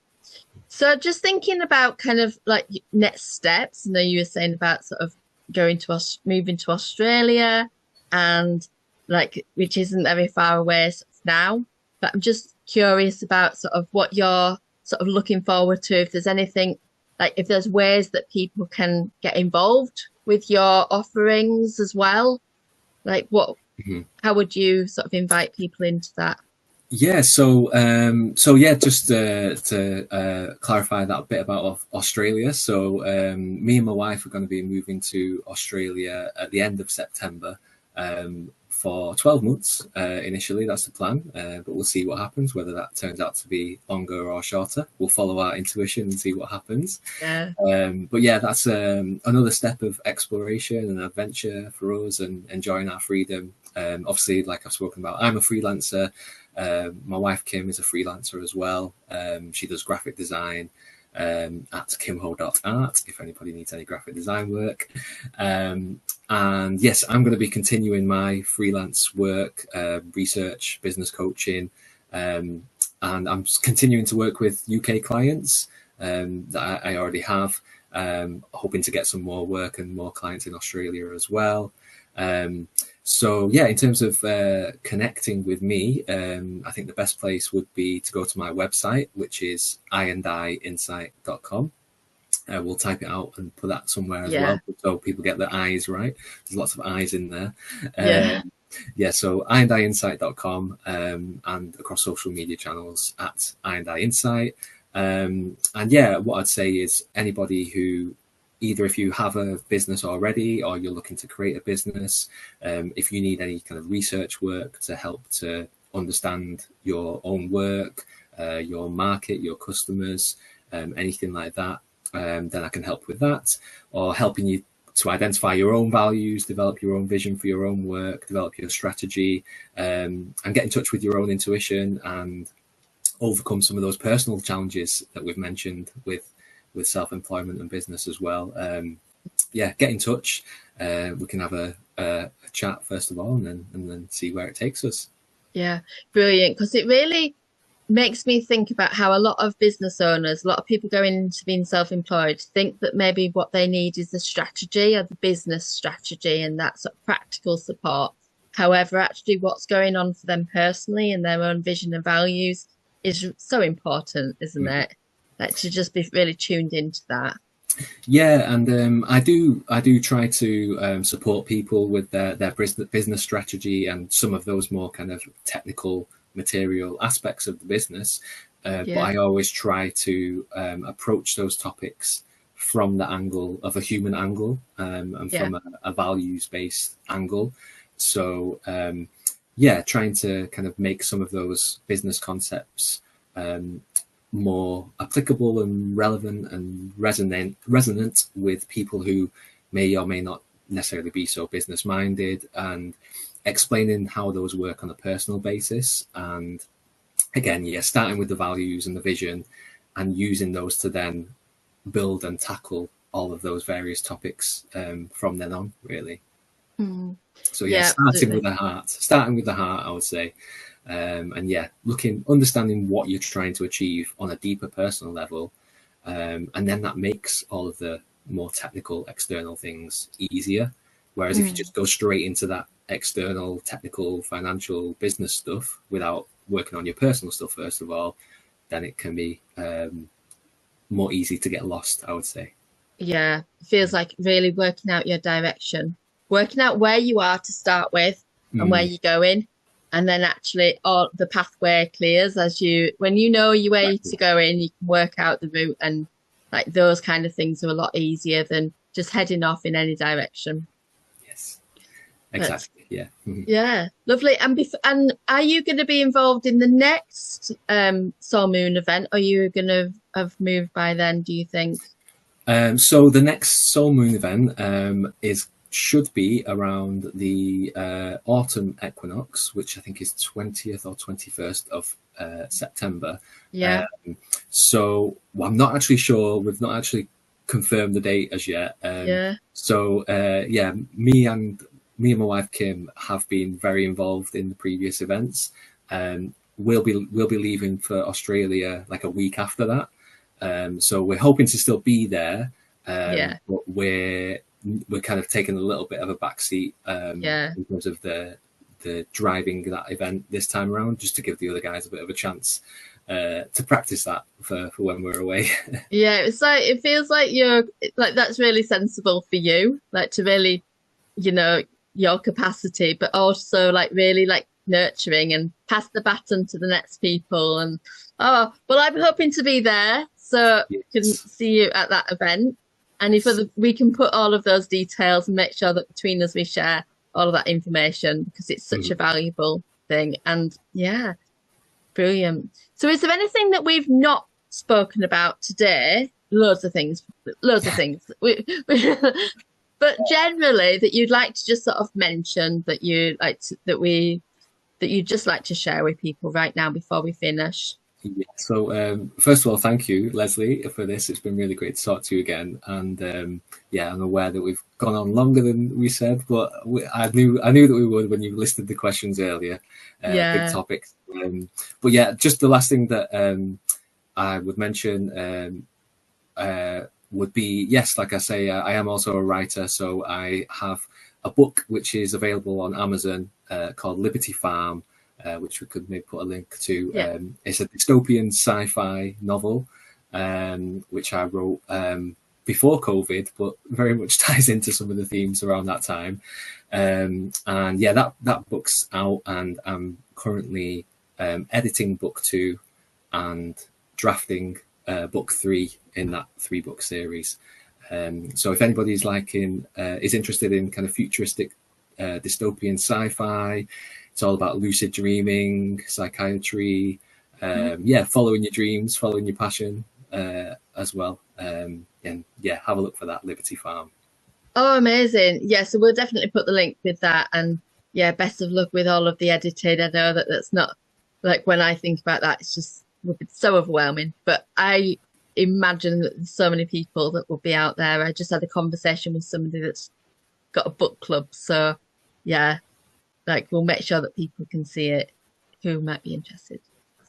So just thinking about kind of like next steps, I know you were saying about sort of moving to Australia, and like, which isn't very far away now, but I'm just curious about sort of what you're sort of looking forward to, if there's anything, like if there's ways that people can get involved with your offerings as well, like what, how would you sort of invite people into that? Yeah, so yeah, just to clarify that bit about Australia. So me and my wife are going to be moving to Australia at the end of September. for 12 months initially. That's the plan, but we'll see what happens, whether that turns out to be longer or shorter. We'll follow our intuition and see what happens. Yeah. But yeah, that's another step of exploration and adventure for us, and enjoying our freedom. Obviously, like I've spoken about, I'm a freelancer. My wife Kim is a freelancer as well. She does graphic design at kimho.art if anybody needs any graphic design work. And yes, I'm going to be continuing my freelance work, research, business coaching, and I'm continuing to work with UK clients that I already have, hoping to get some more work and more clients in Australia as well. So yeah, in terms of connecting with me, I think the best place would be to go to my website, which is iandinsight.com. We'll type it out and put that somewhere as well, so people get the eyes right. There's lots of eyes in there. So iandinsight.com, and across social media channels at iandinsight. And yeah, what I'd say is anybody who, either if you have a business already or you're looking to create a business, if you need any kind of research work to help to understand your own work, your market, your customers, anything like that, then I can help with that, or helping you to identify your own values, develop your own vision for your own work, develop your strategy, and get in touch with your own intuition and overcome some of those personal challenges that we've mentioned with self-employment and business as well. Get in touch. We can have a chat first of all, and then see where it takes us. Yeah, brilliant, because it really makes me think about how a lot of business owners, a lot of people going into being self-employed, think that maybe what they need is the strategy or the business strategy and that sort of practical support. However, actually what's going on for them personally and their own vision and values is so important, isn't it? Like, to just be really tuned into that. Yeah, and I do try to support people with their business strategy and some of those more kind of technical material aspects of the business. But I always try to approach those topics from the angle of a human angle, and from a values-based angle. So trying to kind of make some of those business concepts more applicable and relevant and resonant with people who may or may not necessarily be so business minded, and explaining how those work on a personal basis. And again, starting with the values and the vision and using those to then build and tackle all of those various topics from then on, really. So starting with the heart, I would say. And understanding what you're trying to achieve on a deeper personal level, and then that makes all of the more technical external things easier. Whereas if you just go straight into that external, technical, financial, business stuff without working on your personal stuff first of all, then it can be more easy to get lost, I would say. Yeah, it feels like really working out your direction, working out where you are to start with and where you're going. And then actually all the pathway clears when you know your way to go in, you can work out the route, and like those kind of things are a lot easier than just heading off in any direction. Yes, exactly. Yeah, lovely. And are you going to be involved in the next Soul Moon event? Or are you going to have moved by then, do you think? So the next Soul Moon event should be around the autumn equinox, which I think is 20th or 21st of September. So I'm not actually sure. We've not actually confirmed the date as yet. So me and my wife Kim have been very involved in the previous events. We'll be leaving for Australia like a week after that. So we're hoping to still be there. But we're kind of taking a little bit of a backseat in terms of the driving that event this time around, just to give the other guys a bit of a chance to practice that for when we're away. It's like, it feels like you're like, that's really sensible for you, like to really, your capacity, but also like really like nurturing and pass the baton to the next people. And I'm hoping to be there, so can see you at that event. And if we can put all of those details and make sure that between us we share all of that information because it's such a valuable thing. And yeah, brilliant. So is there anything that we've not spoken about today? Loads of things. But generally that you'd like to just sort of mention that you like to, that you'd just like to share with people right now before we finish. Yeah. So first of all, thank you, Lesley, for this. It's been really great to talk to you again. And yeah, I'm aware that we've gone on longer than we said, but I knew that we would when you listed the questions earlier. Big topics. But yeah, just the last thing that I would mention would be, yes, like I say, I am also a writer. So I have a book which is available on Amazon called Liberty Farm. Which we could maybe put a link to. It's a dystopian sci-fi novel, which I wrote before COVID, but very much ties into some of the themes around that time. And yeah, that book's out, and I'm currently editing book 2 and drafting book 3 in that 3-book series. So if anybody's is interested in kind of futuristic dystopian sci-fi, it's all about lucid dreaming, psychiatry, following your dreams, following your passion as well. And yeah, have a look for that, Liberty Farm. Oh, amazing. Yeah, so we'll definitely put the link with that. And yeah, best of luck with all of the editing. I know that's not, like, when I think about that, it's so overwhelming. But I imagine that there's so many people that will be out there. I just had a conversation with somebody that's got a book club. So yeah, like, we'll make sure that people can see it who might be interested.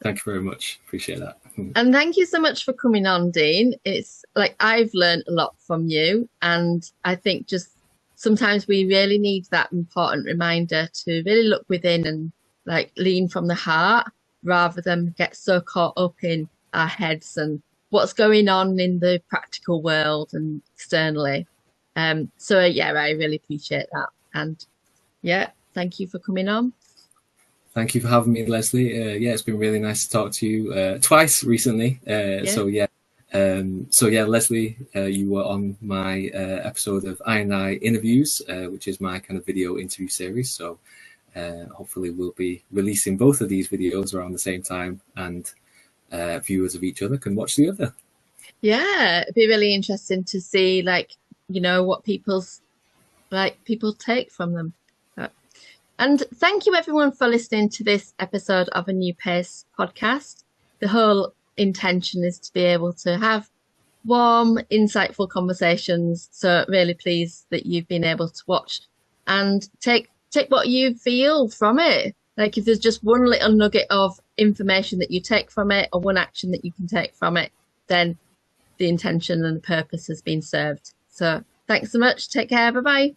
Thank you very much. Appreciate that. And thank you so much for coming on, Dean. It's like, I've learned a lot from you. And I think just sometimes we really need that important reminder to really look within and like lean from the heart rather than get so caught up in our heads and what's going on in the practical world and externally. So yeah, I really appreciate that. And yeah, thank you for coming on. Thank you for having me, Lesley. Yeah, it's been really nice to talk to you twice recently. So yeah, Lesley, you were on my episode of I&I Interviews, which is my kind of video interview series. So hopefully we'll be releasing both of these videos around the same time, and viewers of each other can watch the other. Yeah, it'd be really interesting to see, like, you know, what people take from them. And thank you everyone for listening to this episode of A New Pace podcast. The whole intention is to be able to have warm, insightful conversations. So really pleased that you've been able to watch and take what you feel from it. Like, if there's just one little nugget of information that you take from it, or one action that you can take from it, then the intention and the purpose has been served. So thanks so much. Take care. Bye-bye.